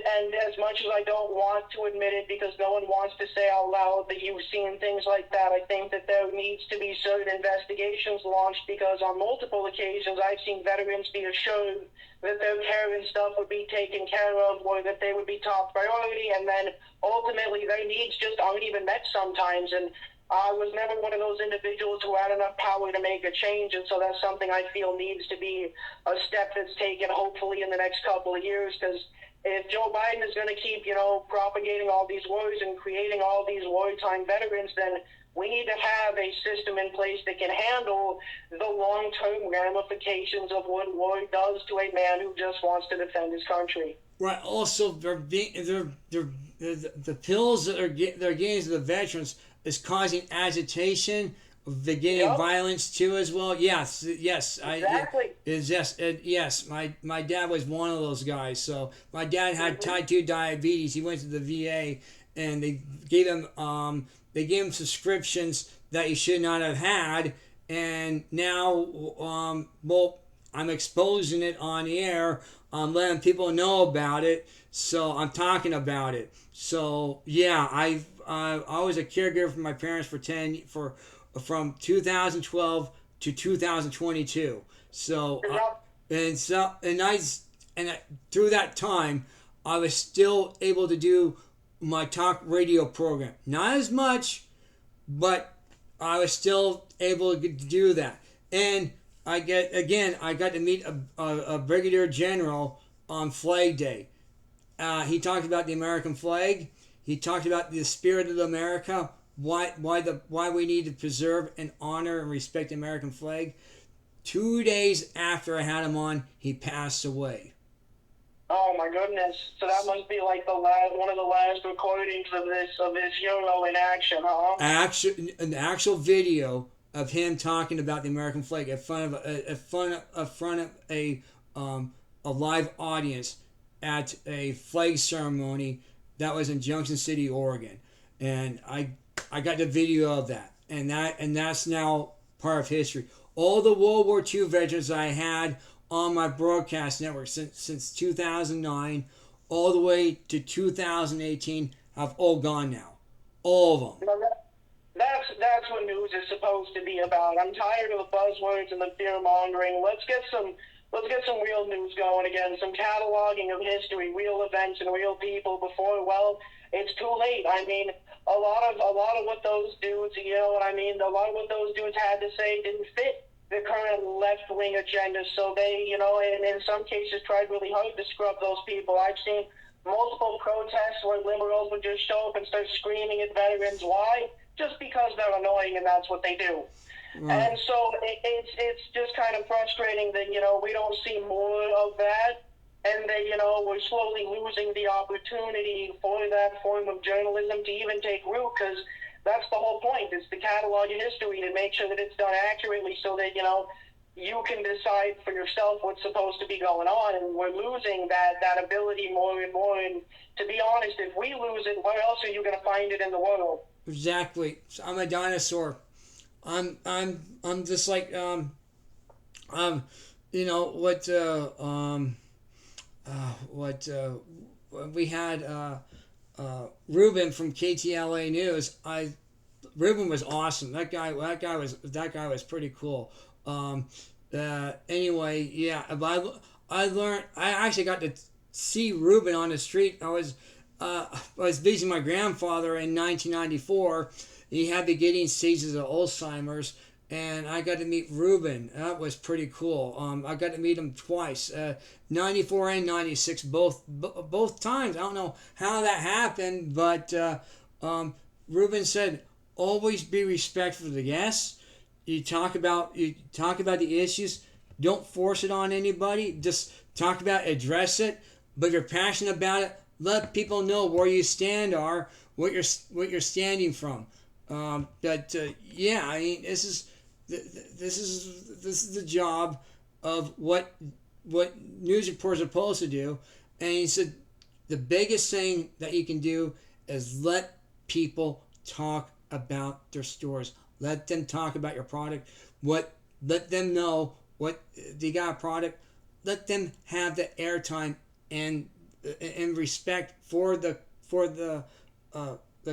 as much as I don't want to admit it, because no one wants to say out loud that you've seen things like that, I think that there needs to be certain investigations launched, because on multiple occasions I've seen veterans be assured that their care and stuff would be taken care of, or that they would be top priority, and then ultimately their needs just aren't even met sometimes. And I was never one of those individuals who had enough power to make a change, and so that's something I feel needs to be a step that's taken hopefully in the next couple of years, because if Joe Biden is going to keep, propagating all these wars and creating all these wartime veterans, then we need to have a system in place that can handle the long-term ramifications of what war does to a man who just wants to defend his country. Right. Also, the pills that they're getting to the veterans is causing agitation. They're getting violence too as well. Yes. Exactly. Yes. My dad was one of those guys. So my dad had type 2 diabetes. He went to the VA, and they gave him subscriptions that he should not have had. And now, I'm exposing it on the air. I'm letting people know about it. So I'm talking about it. So yeah, I was a caregiver for my parents from 2012 to 2022. So through that time, I was still able to do my talk radio program. Not as much, but I was still able to do that. And I got to meet a brigadier general on Flag Day. He talked about the American flag. He talked about the spirit of America. Why we need to preserve and honor and respect the American flag. 2 days after I had him on, he passed away. Oh my goodness. So that must be like one of the last recordings of this hero in action, huh? An actual video of him talking about the American flag in front of a live audience at a flag ceremony that was in Junction City, Oregon, and I got the video of that, and that's now part of history. All the World War II veterans I had on my broadcast network since 2009 all the way to 2018 have all gone now. All of them. That's what news is supposed to be about. I'm tired of the buzzwords and the fear mongering. Let's get some real news going again. Some cataloging of history, real events and real people before, well, it's too late. I mean, a lot of what those dudes, you know what I mean? A lot of what those dudes had to say didn't fit the current left-wing agenda, so they, you know, in some cases tried really hard to scrub those people. I've seen multiple protests where liberals would just show up and start screaming at veterans. Why? Just because they're annoying and that's what they do. And so it's just kind of frustrating that, you know, we don't see more of that, and that, you know, we're slowly losing the opportunity for that form of journalism to even take root, because that's the whole point, is to catalog your history to make sure that it's done accurately so that, you know, you can decide for yourself what's supposed to be going on. And we're losing that ability more and more. And to be honest, if we lose it, where else are you going to find it in the world? Exactly. I'm a dinosaur. I'm just like you know what we had Ruben from KTLA News. Ruben was awesome. That guy was pretty cool. Anyway, yeah. I learned. I actually got to see Ruben on the street. I was visiting my grandfather in 1994. He had beginning stages of Alzheimer's, and I got to meet Ruben. That was pretty cool. I got to meet him twice, 94 and 96, both times. I don't know how that happened, but Ruben said, always be respectful of the guests. You talk about the issues. Don't force it on anybody. Just talk about it, address it. But if you're passionate about it, let people know where you stand are, what you're standing from. Yeah, I mean, this is the job of what news reporters are supposed to do. And he said the biggest thing that you can do is let people talk about their stores. Let them talk about your product. Let them know what they got a product. Let them have the airtime and respect for the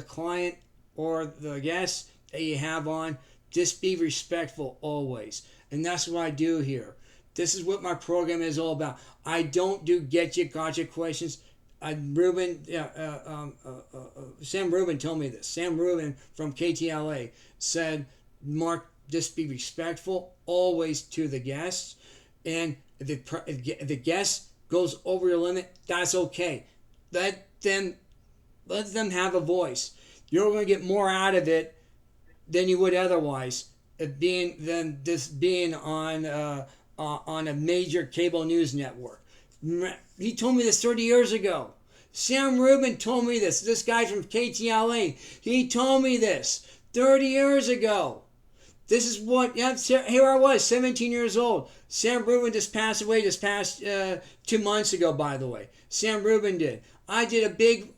client or the guest that you have on. Just be respectful always. And that's what I do here. This is what my program is all about. I don't do gotcha questions. Sam Rubin told me this. Sam Rubin from KTLA said, Mark, just be respectful always to the guests. And if the guest goes over your limit, that's okay. Let them have a voice. You're going to get more out of it than you would otherwise, being on a major cable news network. He told me this 30 years ago. Sam Rubin told me this. This guy from KTLA. He told me this 30 years ago. This is what, here I was, 17 years old. Sam Rubin just passed away 2 months ago, by the way. Sam Rubin did. I did a big,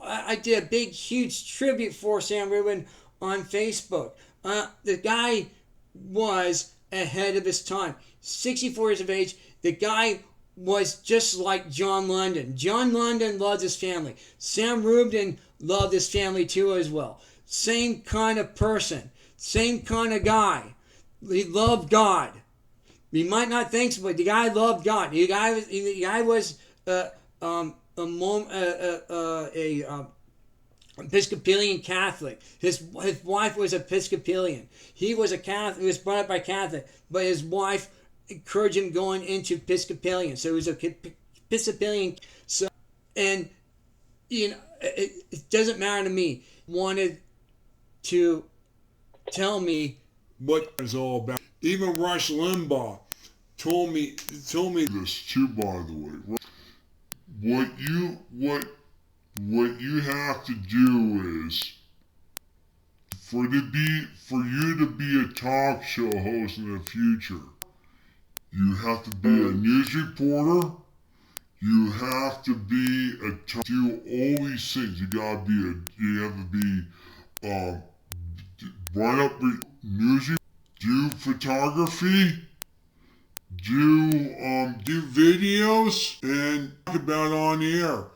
huge tribute for Sam Rubin on Facebook. The guy was ahead of his time. 64 years of age. The guy was just like John London. John London loved his family. Sam Rubin loved his family too as well. Same kind of person. Same kind of guy. He loved God. You might not think so, but the guy loved God. The guy was Episcopalian Catholic. His wife was Episcopalian. He was a Catholic. He was brought up by Catholic, but his wife encouraged him going into Episcopalian. So he was a Episcopalian. So, and it doesn't matter to me. Wanted to tell me what it's all about. Even Rush Limbaugh told me this too, by the way. what you have to do is for you to be a talk show host in the future, you have to be a news reporter. You have to do all these things. You have to be, write up news, do photography, do videos, and talk about on the air.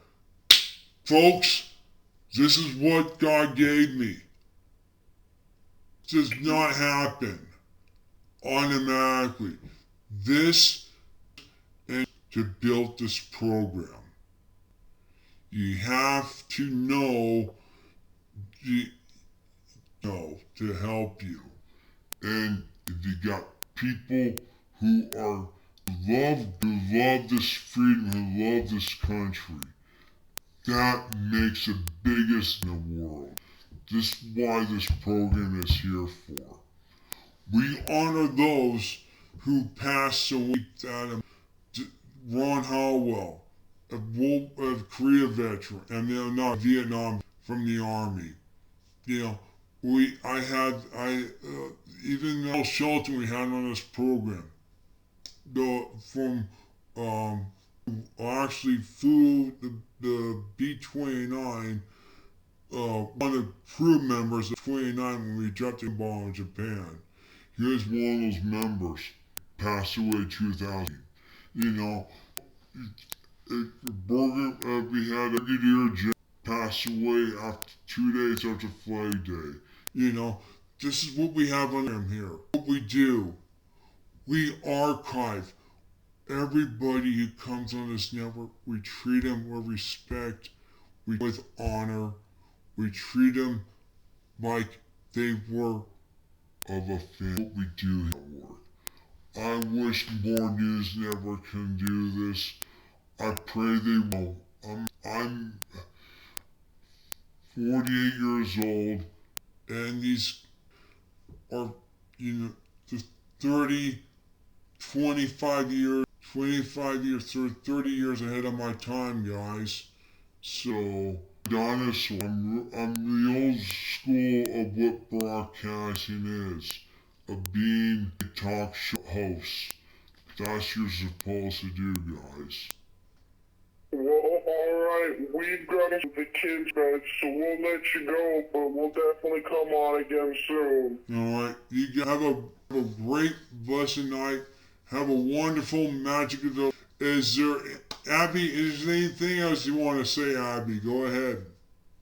Folks, this is what God gave me. This does not happen automatically. This and to build this program. You have to know to help you. And if you got people who love this freedom, who love this country, that makes the biggest in the world. This is why this program is here for. We honor those who passed away. Ron Howell, a Korea veteran, and they're not Vietnam from the Army. Even Mel Shelton we had on this program. Actually flew the B-29, one of the crew members of 29 when we dropped the bomb in Japan. He was one of those members. Passed away in 2000. We had a Brigadier General pass away after 2 days after Flag Day. This is what we have on him here. What we do, we archive everybody who comes on this network. We treat them with respect, with honor. We treat them like they were of a family. What we do here. I wish more news network can do this. I pray they will. I'm 48 years old, and these are, the 25 years, 30 years ahead of my time, guys. So, dinosaur, I'm the old school of what broadcasting is. Of being a talk show host. That's what you're supposed to do, guys. Well, alright, we've got the kids' bed, so we'll let you go, but we'll definitely come on again soon. Alright, you guys have a great, blessed night. Have a wonderful, magical day. Abby, is there anything else you want to say, Abby? Go ahead.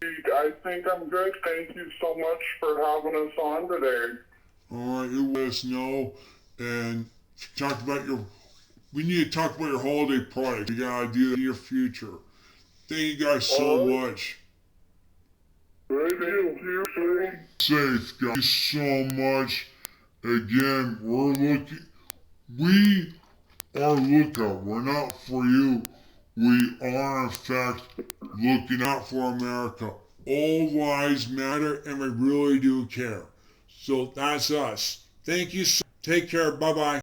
I think I'm good. Thank you so much for having us on today. Alright, you let us know, and we need to talk about your holiday product. You got to do that in your future. Thank you guys so much. Thank you. Safe, guys. Thank you so much. Again, we are lookout. We're not for you. We are, in fact, looking out for America. All lives matter, and we really do care. So that's us. Thank you. Take care. Bye-bye.